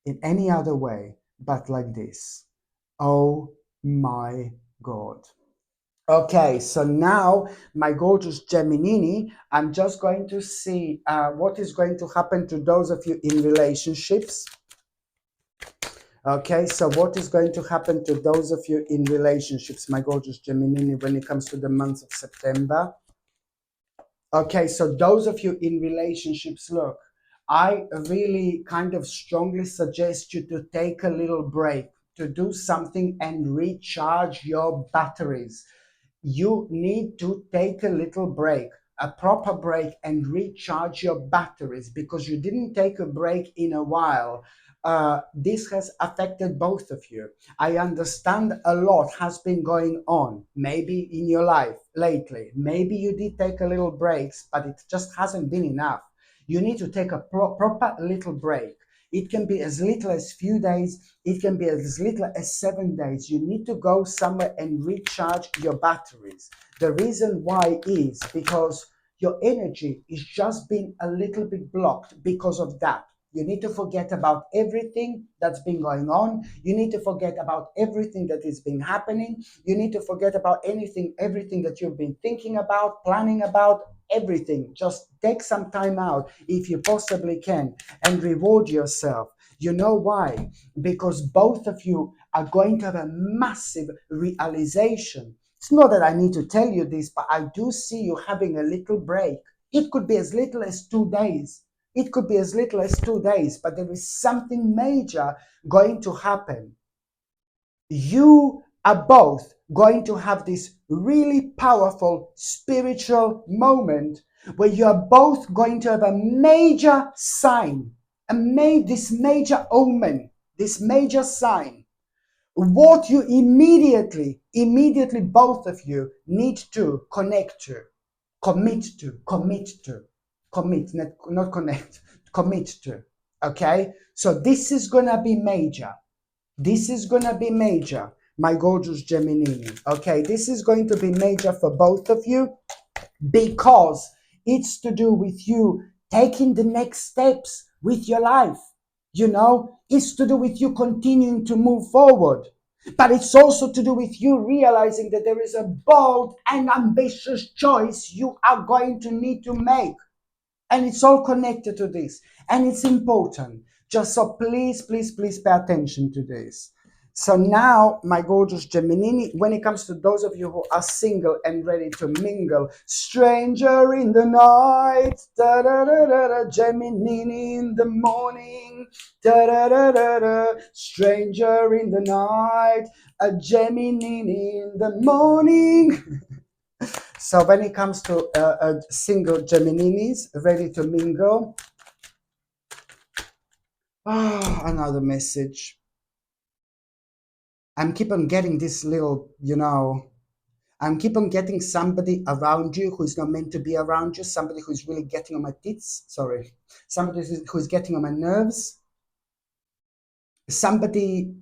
in any other way but like this. Oh my God. Okay, so now, my gorgeous Geminini, I'm just going to see what is going to happen to those of you in relationships. Okay, so what is going to happen to those of you in relationships, my gorgeous Geminini, when it comes to the month of September? Okay, so those of you in relationships, look, I really kind of strongly suggest you to take a little break, to do something and recharge your batteries. You need to take a little break, a proper break, and recharge your batteries because you didn't take a break in a while. This has affected both of you. I understand a lot has been going on, maybe in your life lately. Maybe you did take a little breaks, but it just hasn't been enough. You need to take a proper little break. It can be as little as few days. It can be as little as 7 days. You need to go somewhere and recharge your batteries. The reason why is because your energy is just being a little bit blocked because of that. You need to forget about everything that's been going on. You need to forget about everything that has been happening. You need to forget about everything that you've been thinking about, planning about, everything. Just take some time out if you possibly can and reward yourself. You know why? Because both of you are going to have a massive realization. It's not that I need to tell you this, but I do see you having a little break. It could be as little as 2 days. It could be as little as 2 days, but there is something major going to happen. You are both going to have this really powerful spiritual moment where you are both going to have a major sign, this major omen, this major sign. What you immediately both of you need to connect to, commit, not connect, commit to. Okay, so this is gonna be major. This is gonna be major, my gorgeous Gemini. Okay, this is going to be major for both of you because it's to do with you taking the next steps with your life. You know, it's to do with you continuing to move forward. But it's also to do with you realizing that there is a bold and ambitious choice you are going to need to make. And it's all connected to this. And it's important. Just so please pay attention to this. So now, my gorgeous Gemini, when it comes to those of you who are single and ready to mingle, stranger in the night, da da da da da, Gemini in the morning, da da da da da, stranger in the night, a Gemini in the morning. So when it comes to single Gemininis ready to mingle, another message. I'm keep on getting this little, I'm keep on getting somebody around you who's not meant to be around you, somebody who's really getting on my tits, sorry, somebody who's getting on my nerves, somebody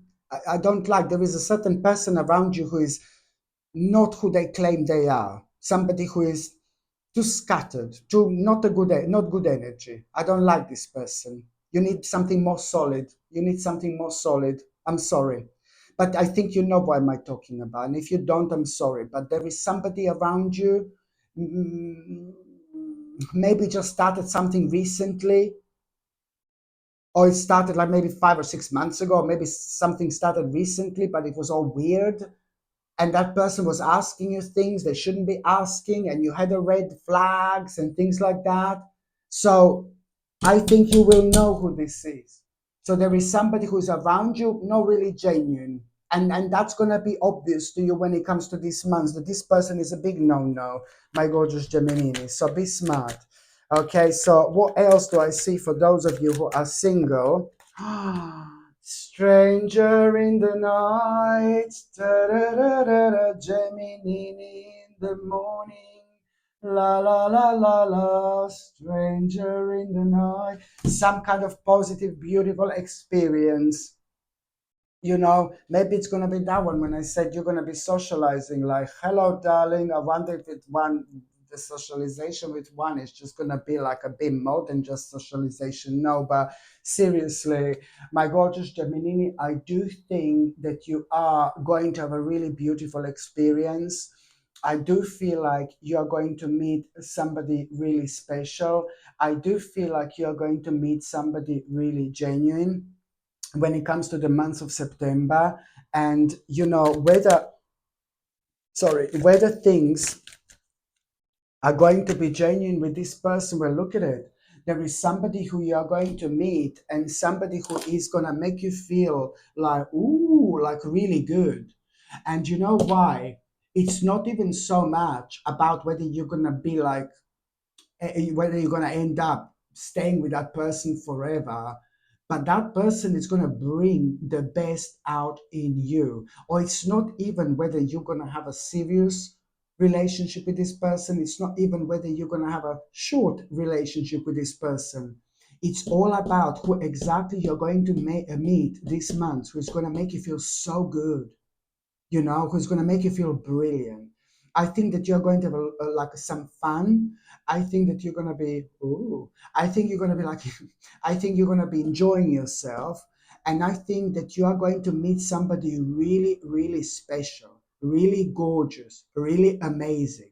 I don't like. There is a certain person around you who is not who they claim they are, somebody who is too scattered, too not good energy. I don't like this person. You need something more solid. You need something more solid. I'm sorry. But I think you know what am I talking about. And if you don't, I'm sorry. But there is somebody around you, mm, maybe just started something recently, or it started like maybe 5 or 6 months ago, or maybe something started recently, but it was all weird, and that person was asking you things they shouldn't be asking, and you had a red flags and things like that. So I think you will know who this is. So there is somebody who's around you, not really genuine. And that's going to be obvious to you when it comes to these months that this person is a big no-no, my gorgeous Gemini. So be smart. Okay, so what else do I see for those of you who are single? Stranger in the night, da-da-da-da-da, Gemini in the morning, la la la la la, stranger in the night. Some kind of positive, beautiful experience. You know, maybe it's going to be that one when I said you're going to be socializing, like, hello, darling. I wonder if the socialization with one is just going to be like a bit more than just socialization. No, but seriously, my gorgeous Gemini, I do think that you are going to have a really beautiful experience. I do feel like you're going to meet somebody really special. I do feel like you're going to meet somebody really genuine when it comes to the month of September. And you know, whether things are going to be genuine with this person, well, look at it. There is somebody who you are going to meet, and somebody who is going to make you feel like, ooh, like really good. And you know why? It's not even so much about whether you're going to be like, whether you're going to end up staying with that person forever, but that person is going to bring the best out in you. Or it's not even whether you're going to have a serious relationship with this person, it's not even whether you're going to have a short relationship with this person. It's all about who exactly you're going to meet this month, who's going to make you feel so good, you know, who's going to make you feel brilliant. I think that you're going to have like some fun. I think that you're going to be, ooh, I think you're going to be like, I think you're going to be enjoying yourself. And I think that you are going to meet somebody really, really special, really gorgeous, really amazing.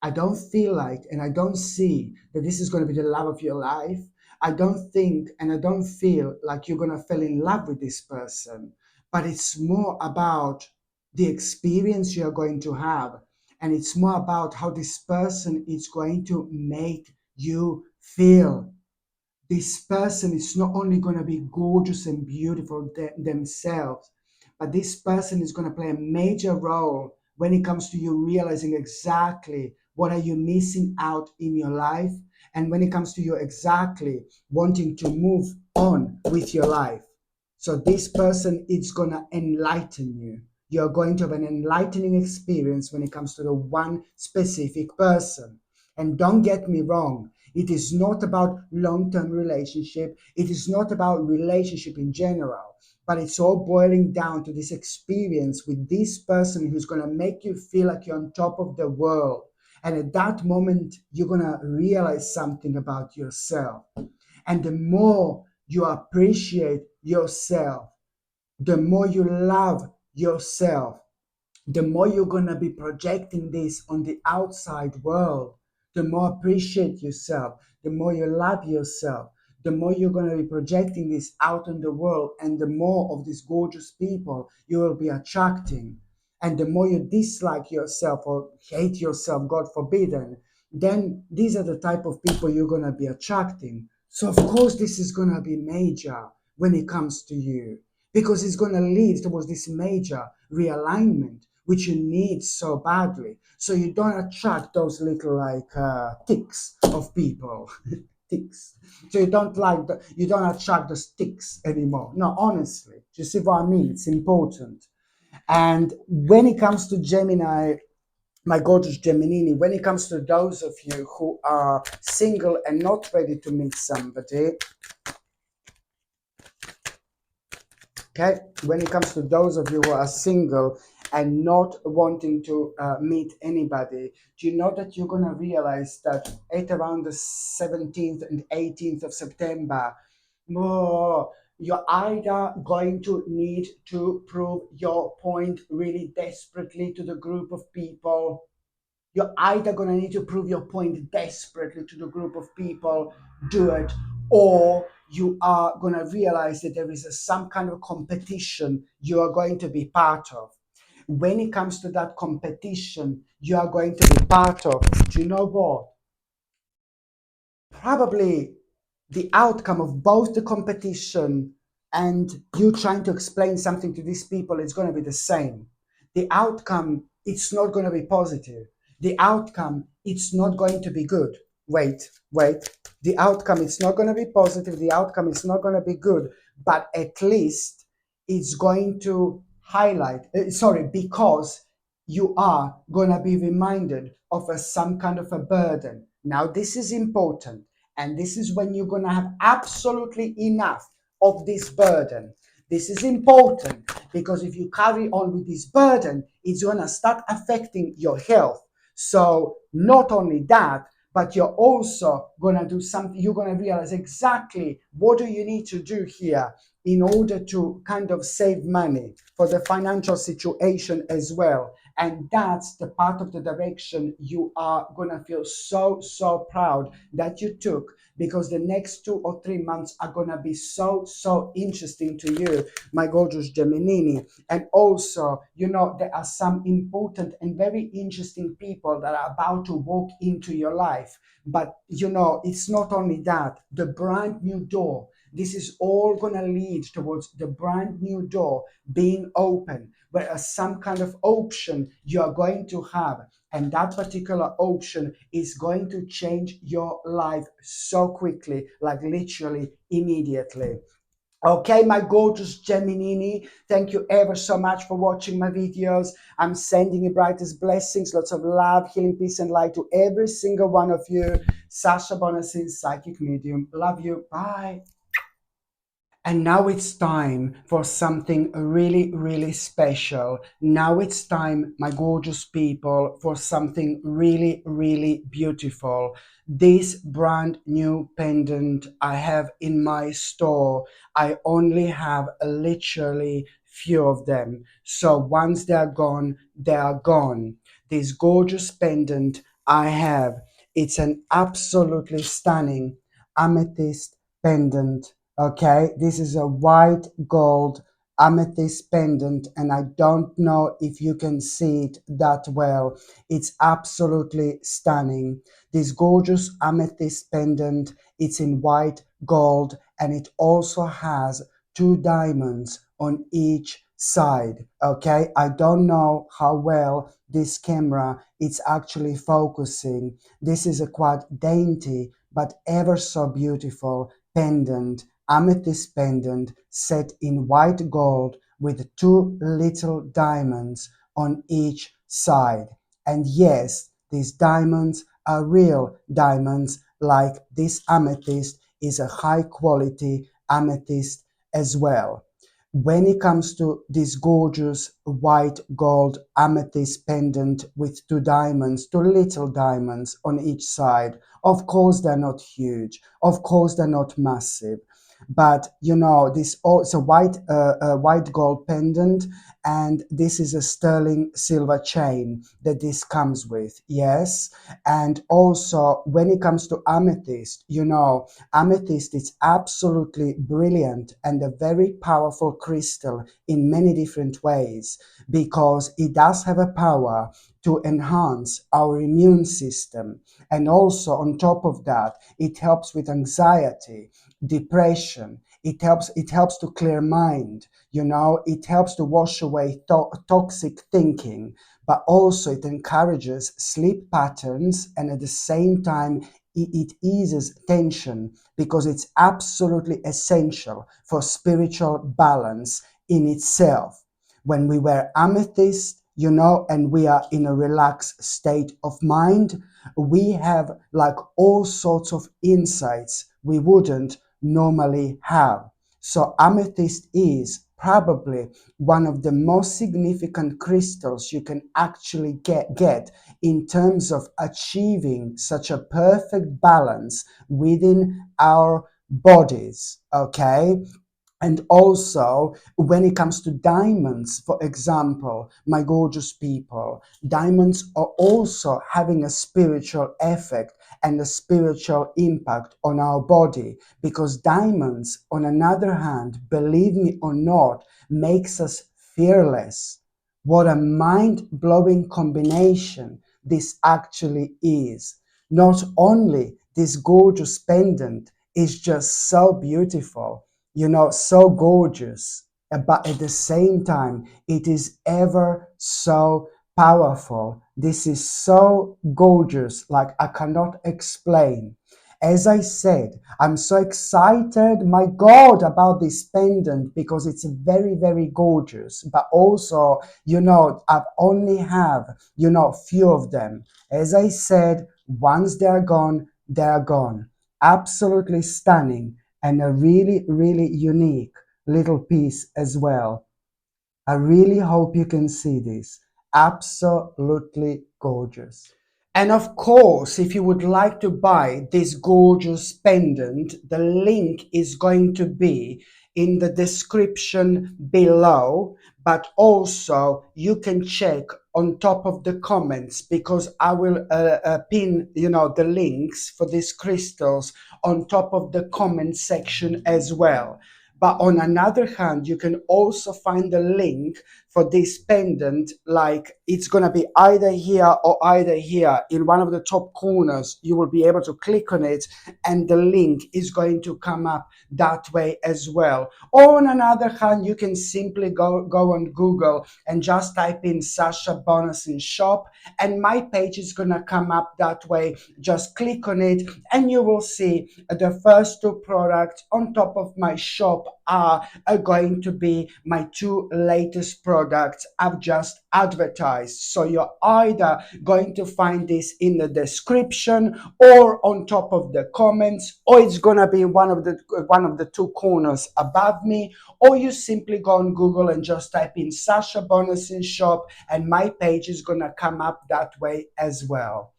I don't feel like and I don't see that this is going to be the love of your life. I don't think and I don't feel like you're going to fall in love with this person, but it's more about the experience you're going to have. And it's more about how this person is going to make you feel. This person is not only going to be gorgeous and beautiful themselves, but this person is going to play a major role when it comes to you realizing exactly what are you missing out in your life, and when it comes to you exactly wanting to move on with your life. So this person is going to enlighten you. You're going to have an enlightening experience when it comes to the one specific person. And don't get me wrong, it is not about long-term relationship. It is not about relationship in general, but it's all boiling down to this experience with this person who's going to make you feel like you're on top of the world. And at that moment, you're going to realize something about yourself. And the more you appreciate yourself, the more you love yourself, the more you're going to be projecting this on the outside world, the more appreciate yourself, the more you love yourself, the more you're going to be projecting this out in the world, and the more of these gorgeous people you will be attracting. And the more you dislike yourself or hate yourself, God forbidden, then these are the type of people you're going to be attracting. So, of course, this is going to be major when it comes to you, because it's going to lead towards this major realignment which you need so badly, so you don't attract those little like ticks of people. Ticks. So you don't attract the sticks anymore. No, honestly, do you see what I mean? It's important. And when it comes to Gemini, my gorgeous Gemini, when it comes to those of you who are single and not ready to meet somebody, okay, when it comes to those of you who are single and not wanting to meet anybody, do you know that you're going to realize that at around the 17th and 18th of September, oh, you're either going to need to prove your point really desperately to the group of people. You're either going to need to prove your point desperately to the group of people, do it, or you are going to realize that there is some kind of competition you are going to be part of. When it comes to that competition you are going to be part of, do you know what? Probably the outcome of both the competition and you trying to explain something to these people is going to be the same. The outcome, it's not going to be positive. The outcome, it's not going to be good. wait. The outcome is not going to be positive. The outcome is not going to be good, but at least it's going to highlight, sorry, because you are going to be reminded of some kind of a burden. Now, this is important. And this is when you're going to have absolutely enough of this burden. This is important because if you carry on with this burden, it's going to start affecting your health. So, not only that, but you're also going to do something, you're going to realize exactly what do you need to do here in order to kind of save money for the financial situation as well. And that's the part of the direction you are going to feel so proud that you took, because the next 2 or 3 months are going to be so interesting to you, my gorgeous Geminini. And also, there are some important and very interesting people that are about to walk into your life. But it's not only that, the brand new door, this is all going to lead towards the brand new door being open, where some kind of option you are going to have. And that particular option is going to change your life so quickly, like literally immediately. Okay, my gorgeous Geminini, thank you ever so much for watching my videos. I'm sending you brightest blessings, lots of love, healing, peace, and light to every single one of you. Sasha Bonasin, Psychic Medium. Love you. Bye. And now it's time for something really, really special. Now it's time, my gorgeous people, for something really, really beautiful. This brand new pendant I have in my store, I only have literally few of them. So once they are gone, they are gone. This gorgeous pendant I have, it's an absolutely stunning amethyst pendant. Okay, this is a white gold amethyst pendant, and I don't know if you can see it that well. It's absolutely stunning. This gorgeous amethyst pendant, it's in white gold, and it also has two diamonds on each side. Okay, I don't know how well this camera is actually focusing. This is a quite dainty but ever so beautiful pendant, amethyst pendant set in white gold with two little diamonds on each side. And yes, these diamonds are real diamonds, like this amethyst is a high quality amethyst as well. When it comes to this gorgeous white gold amethyst pendant with two diamonds, two little diamonds on each side, of course they're not huge, of course they're not massive, but this also white gold pendant, and this is a sterling silver chain that this comes with. Yes. And also when it comes to amethyst, amethyst is absolutely brilliant and a very powerful crystal in many different ways, because it does have a power to enhance our immune system. And also on top of that, it helps with anxiety, depression. It helps to clear mind. It helps to wash away toxic thinking, but also it encourages sleep patterns, and at the same time it eases tension, because it's absolutely essential for spiritual balance in itself. When we wear amethyst, and we are in a relaxed state of mind, we have like all sorts of insights we wouldn't normally have. So amethyst is probably one of the most significant crystals you can actually get in terms of achieving such a perfect balance within our bodies. Okay. And also, when it comes to diamonds, for example, my gorgeous people, diamonds are also having a spiritual effect and a spiritual impact on our body, because diamonds, on another hand, believe me or not, makes us fearless. What a mind-blowing combination this actually is. Not only this gorgeous pendant is just so beautiful, so gorgeous, but at the same time, it is ever so powerful. This is so gorgeous, like I cannot explain. As I said, I'm so excited, my God, about this pendant because it's very, very gorgeous. But also, I've only have, few of them. As I said, once they're gone, they're gone. Absolutely stunning and a really, really unique little piece as well. I really hope you can see this. Absolutely gorgeous. And of course, if you would like to buy this gorgeous pendant, the link is going to be in the description below, but also you can check on top of the comments because I will pin, the links for these crystals on top of the comment section as well. But on another hand, you can also find the link for this pendant, like it's going to be either here or either here in one of the top corners. You will be able to click on it and the link is going to come up that way as well. Or on another hand, you can simply go on Google and just type in Sasha Bonasin shop and my page is going to come up that way. Just click on it and you will see the first two products on top of my shop are going to be my two latest products I've just advertised. So you're either going to find this in the description or on top of the comments, or it's gonna be one of the two corners above me, or you simply go on Google and just type in Sasha Bonasin shop and my page is gonna come up that way as well.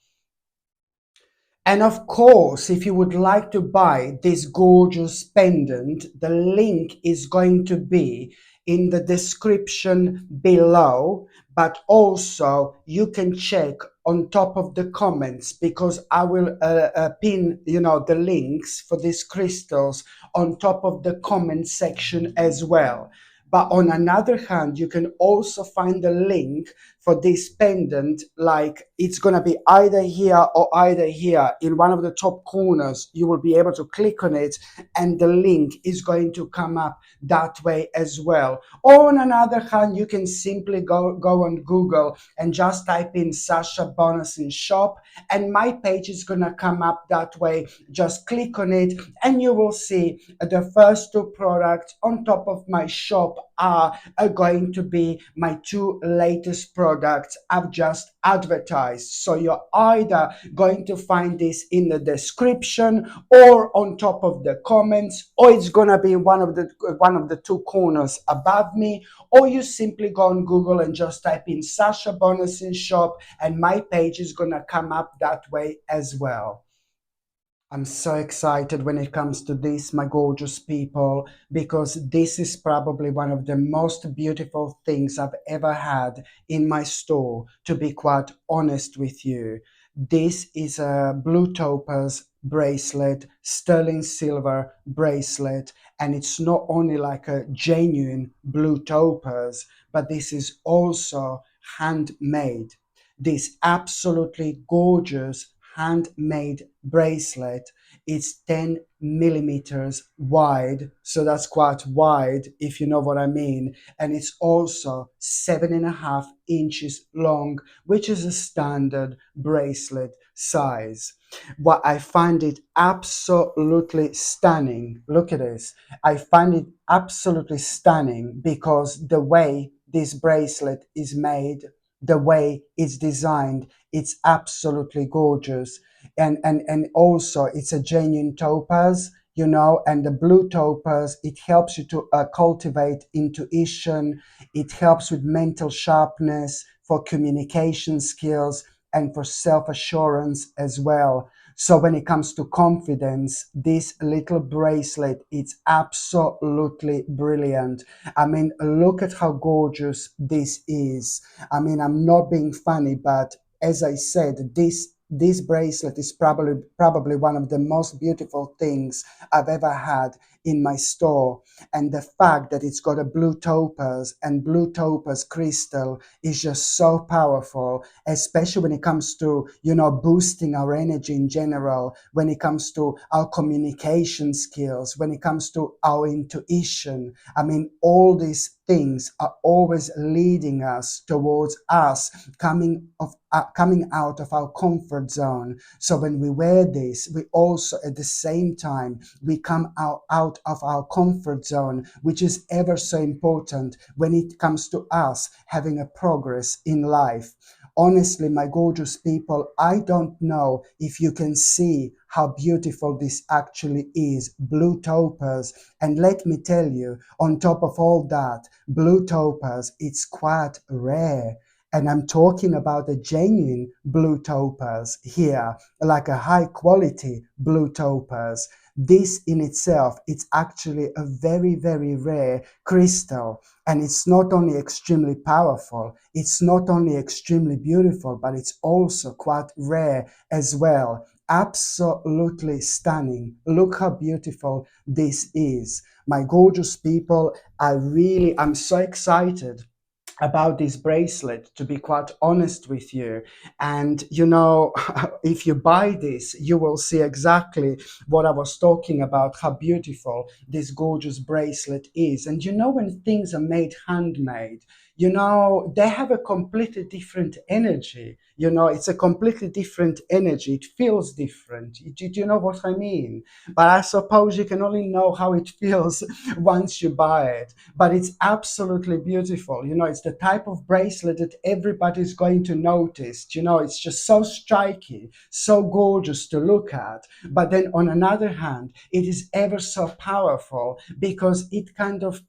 And of course, if you would like to buy this gorgeous pendant, the link is going to be in the description below, but also you can check on top of the comments because I will pin, the links for these crystals on top of the comment section as well. But on another hand, you can also find the link for this pendant, like it's going to be either here or either here in one of the top corners. You will be able to click on it and the link is going to come up that way as well. Or on another hand, you can simply go on Google and just type in Sasha Bonasin shop and my page is going to come up that way. Just click on it and you will see the first two products on top of my shop are going to be my two latest products I've just advertised. So you're either going to find this in the description or on top of the comments, or it's gonna be one of the two corners above me, or you simply go on Google and just type in Sasha Bonasin shop and my page is gonna come up that way as well. I'm so excited when it comes to this, my gorgeous people, because this is probably one of the most beautiful things I've ever had in my store, to be quite honest with you. This is a blue topaz bracelet, sterling silver bracelet, and it's not only like a genuine blue topaz, but this is also handmade. This absolutely gorgeous handmade bracelet. It's 10 millimeters wide, so that's quite wide if you know what I mean. And it's also 7.5 inches long, which is a standard bracelet size. What I find it absolutely stunning. Look at this. I find it absolutely stunning because the way this bracelet is made, the way it's designed, it's absolutely gorgeous. And also it's a genuine topaz, and the blue topaz, it helps you to cultivate intuition. It helps with mental sharpness, for communication skills, and for self-assurance as well. So when it comes to confidence, this little bracelet, it's absolutely brilliant. I mean, look at how gorgeous this is. I mean, I'm not being funny, but as I said, this bracelet is probably one of the most beautiful things I've ever had in my store. And the fact that it's got a blue topaz, and blue topaz crystal is just so powerful, especially when it comes to, boosting our energy in general, when it comes to our communication skills, when it comes to our intuition. I mean, all these things are always leading us towards us coming out of our comfort zone. So when we wear this, we also at the same time we come out of our comfort zone, which is ever so important when it comes to us having a progress in life. Honestly, my gorgeous people, I don't know if you can see how beautiful this actually is. Blue topaz. And let me tell you, on top of all that, blue topaz, it's quite rare. And I'm talking about a genuine blue topaz here, like a high quality blue topaz. This in itself, it's actually a very, very rare crystal. And it's not only extremely powerful, it's not only extremely beautiful, but it's also quite rare as well. Absolutely stunning. Look how beautiful this is. My gorgeous people, I'm so excited about this bracelet, to be quite honest with you. And if you buy this, you will see exactly what I was talking about, how beautiful this gorgeous bracelet is. And when things are made handmade, they have a completely different energy. It's a completely different energy. It feels different. Do you know what I mean? But I suppose you can only know how it feels once you buy it. But it's absolutely beautiful. It's the type of bracelet that everybody's going to notice. It's just so striking, so gorgeous to look at. But then on another hand, it is ever so powerful because it kind of,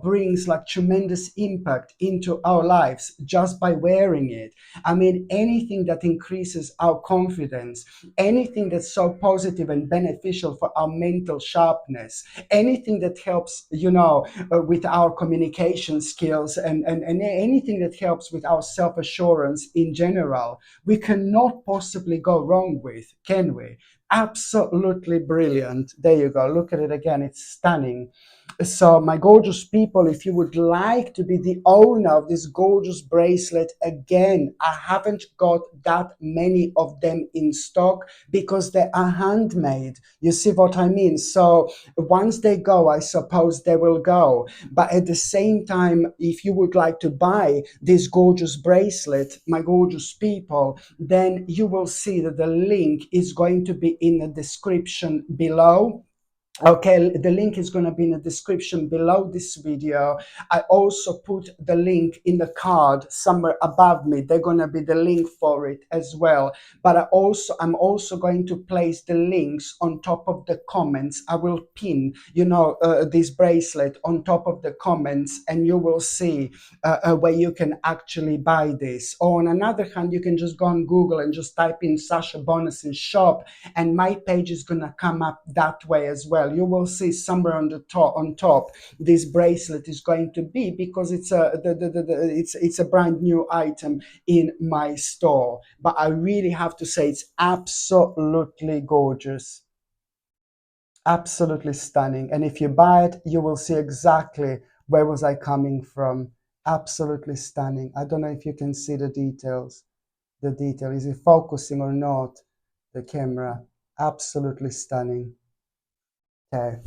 brings like tremendous impact into our lives just by wearing it. I mean, anything that increases our confidence, anything that's so positive and beneficial for our mental sharpness, anything that helps, with our communication skills, and anything that helps with our self-assurance in general, we cannot possibly go wrong with, can we? Absolutely brilliant. There you go. Look at it again. It's stunning. So, my gorgeous people, if you would like to be the owner of this gorgeous bracelet, again, I haven't got that many of them in stock because they are handmade. You see what I mean? So, once they go, I suppose they will go. But at the same time, if you would like to buy this gorgeous bracelet, my gorgeous people, then you will see that the link is going to be in the description below. Okay, the link is going to be in the description below this video. I also put the link in the card somewhere above me. They're going to be the link for it as well. But I'm also going to place the links on top of the comments. I will pin, this bracelet on top of the comments, and you will see where you can actually buy this. Or on another hand, you can just go on Google and just type in Sasha Bonasin shop, and my page is going to come up that way as well. You will see somewhere on top this bracelet is going to be, because it's a brand new item in my store. But I really have to say, it's absolutely gorgeous, absolutely stunning. And if you buy it, you will see exactly where was I coming from. Absolutely stunning. I don't know if you can see the details. The detail, is it focusing or not, the camera? Absolutely stunning. Okay.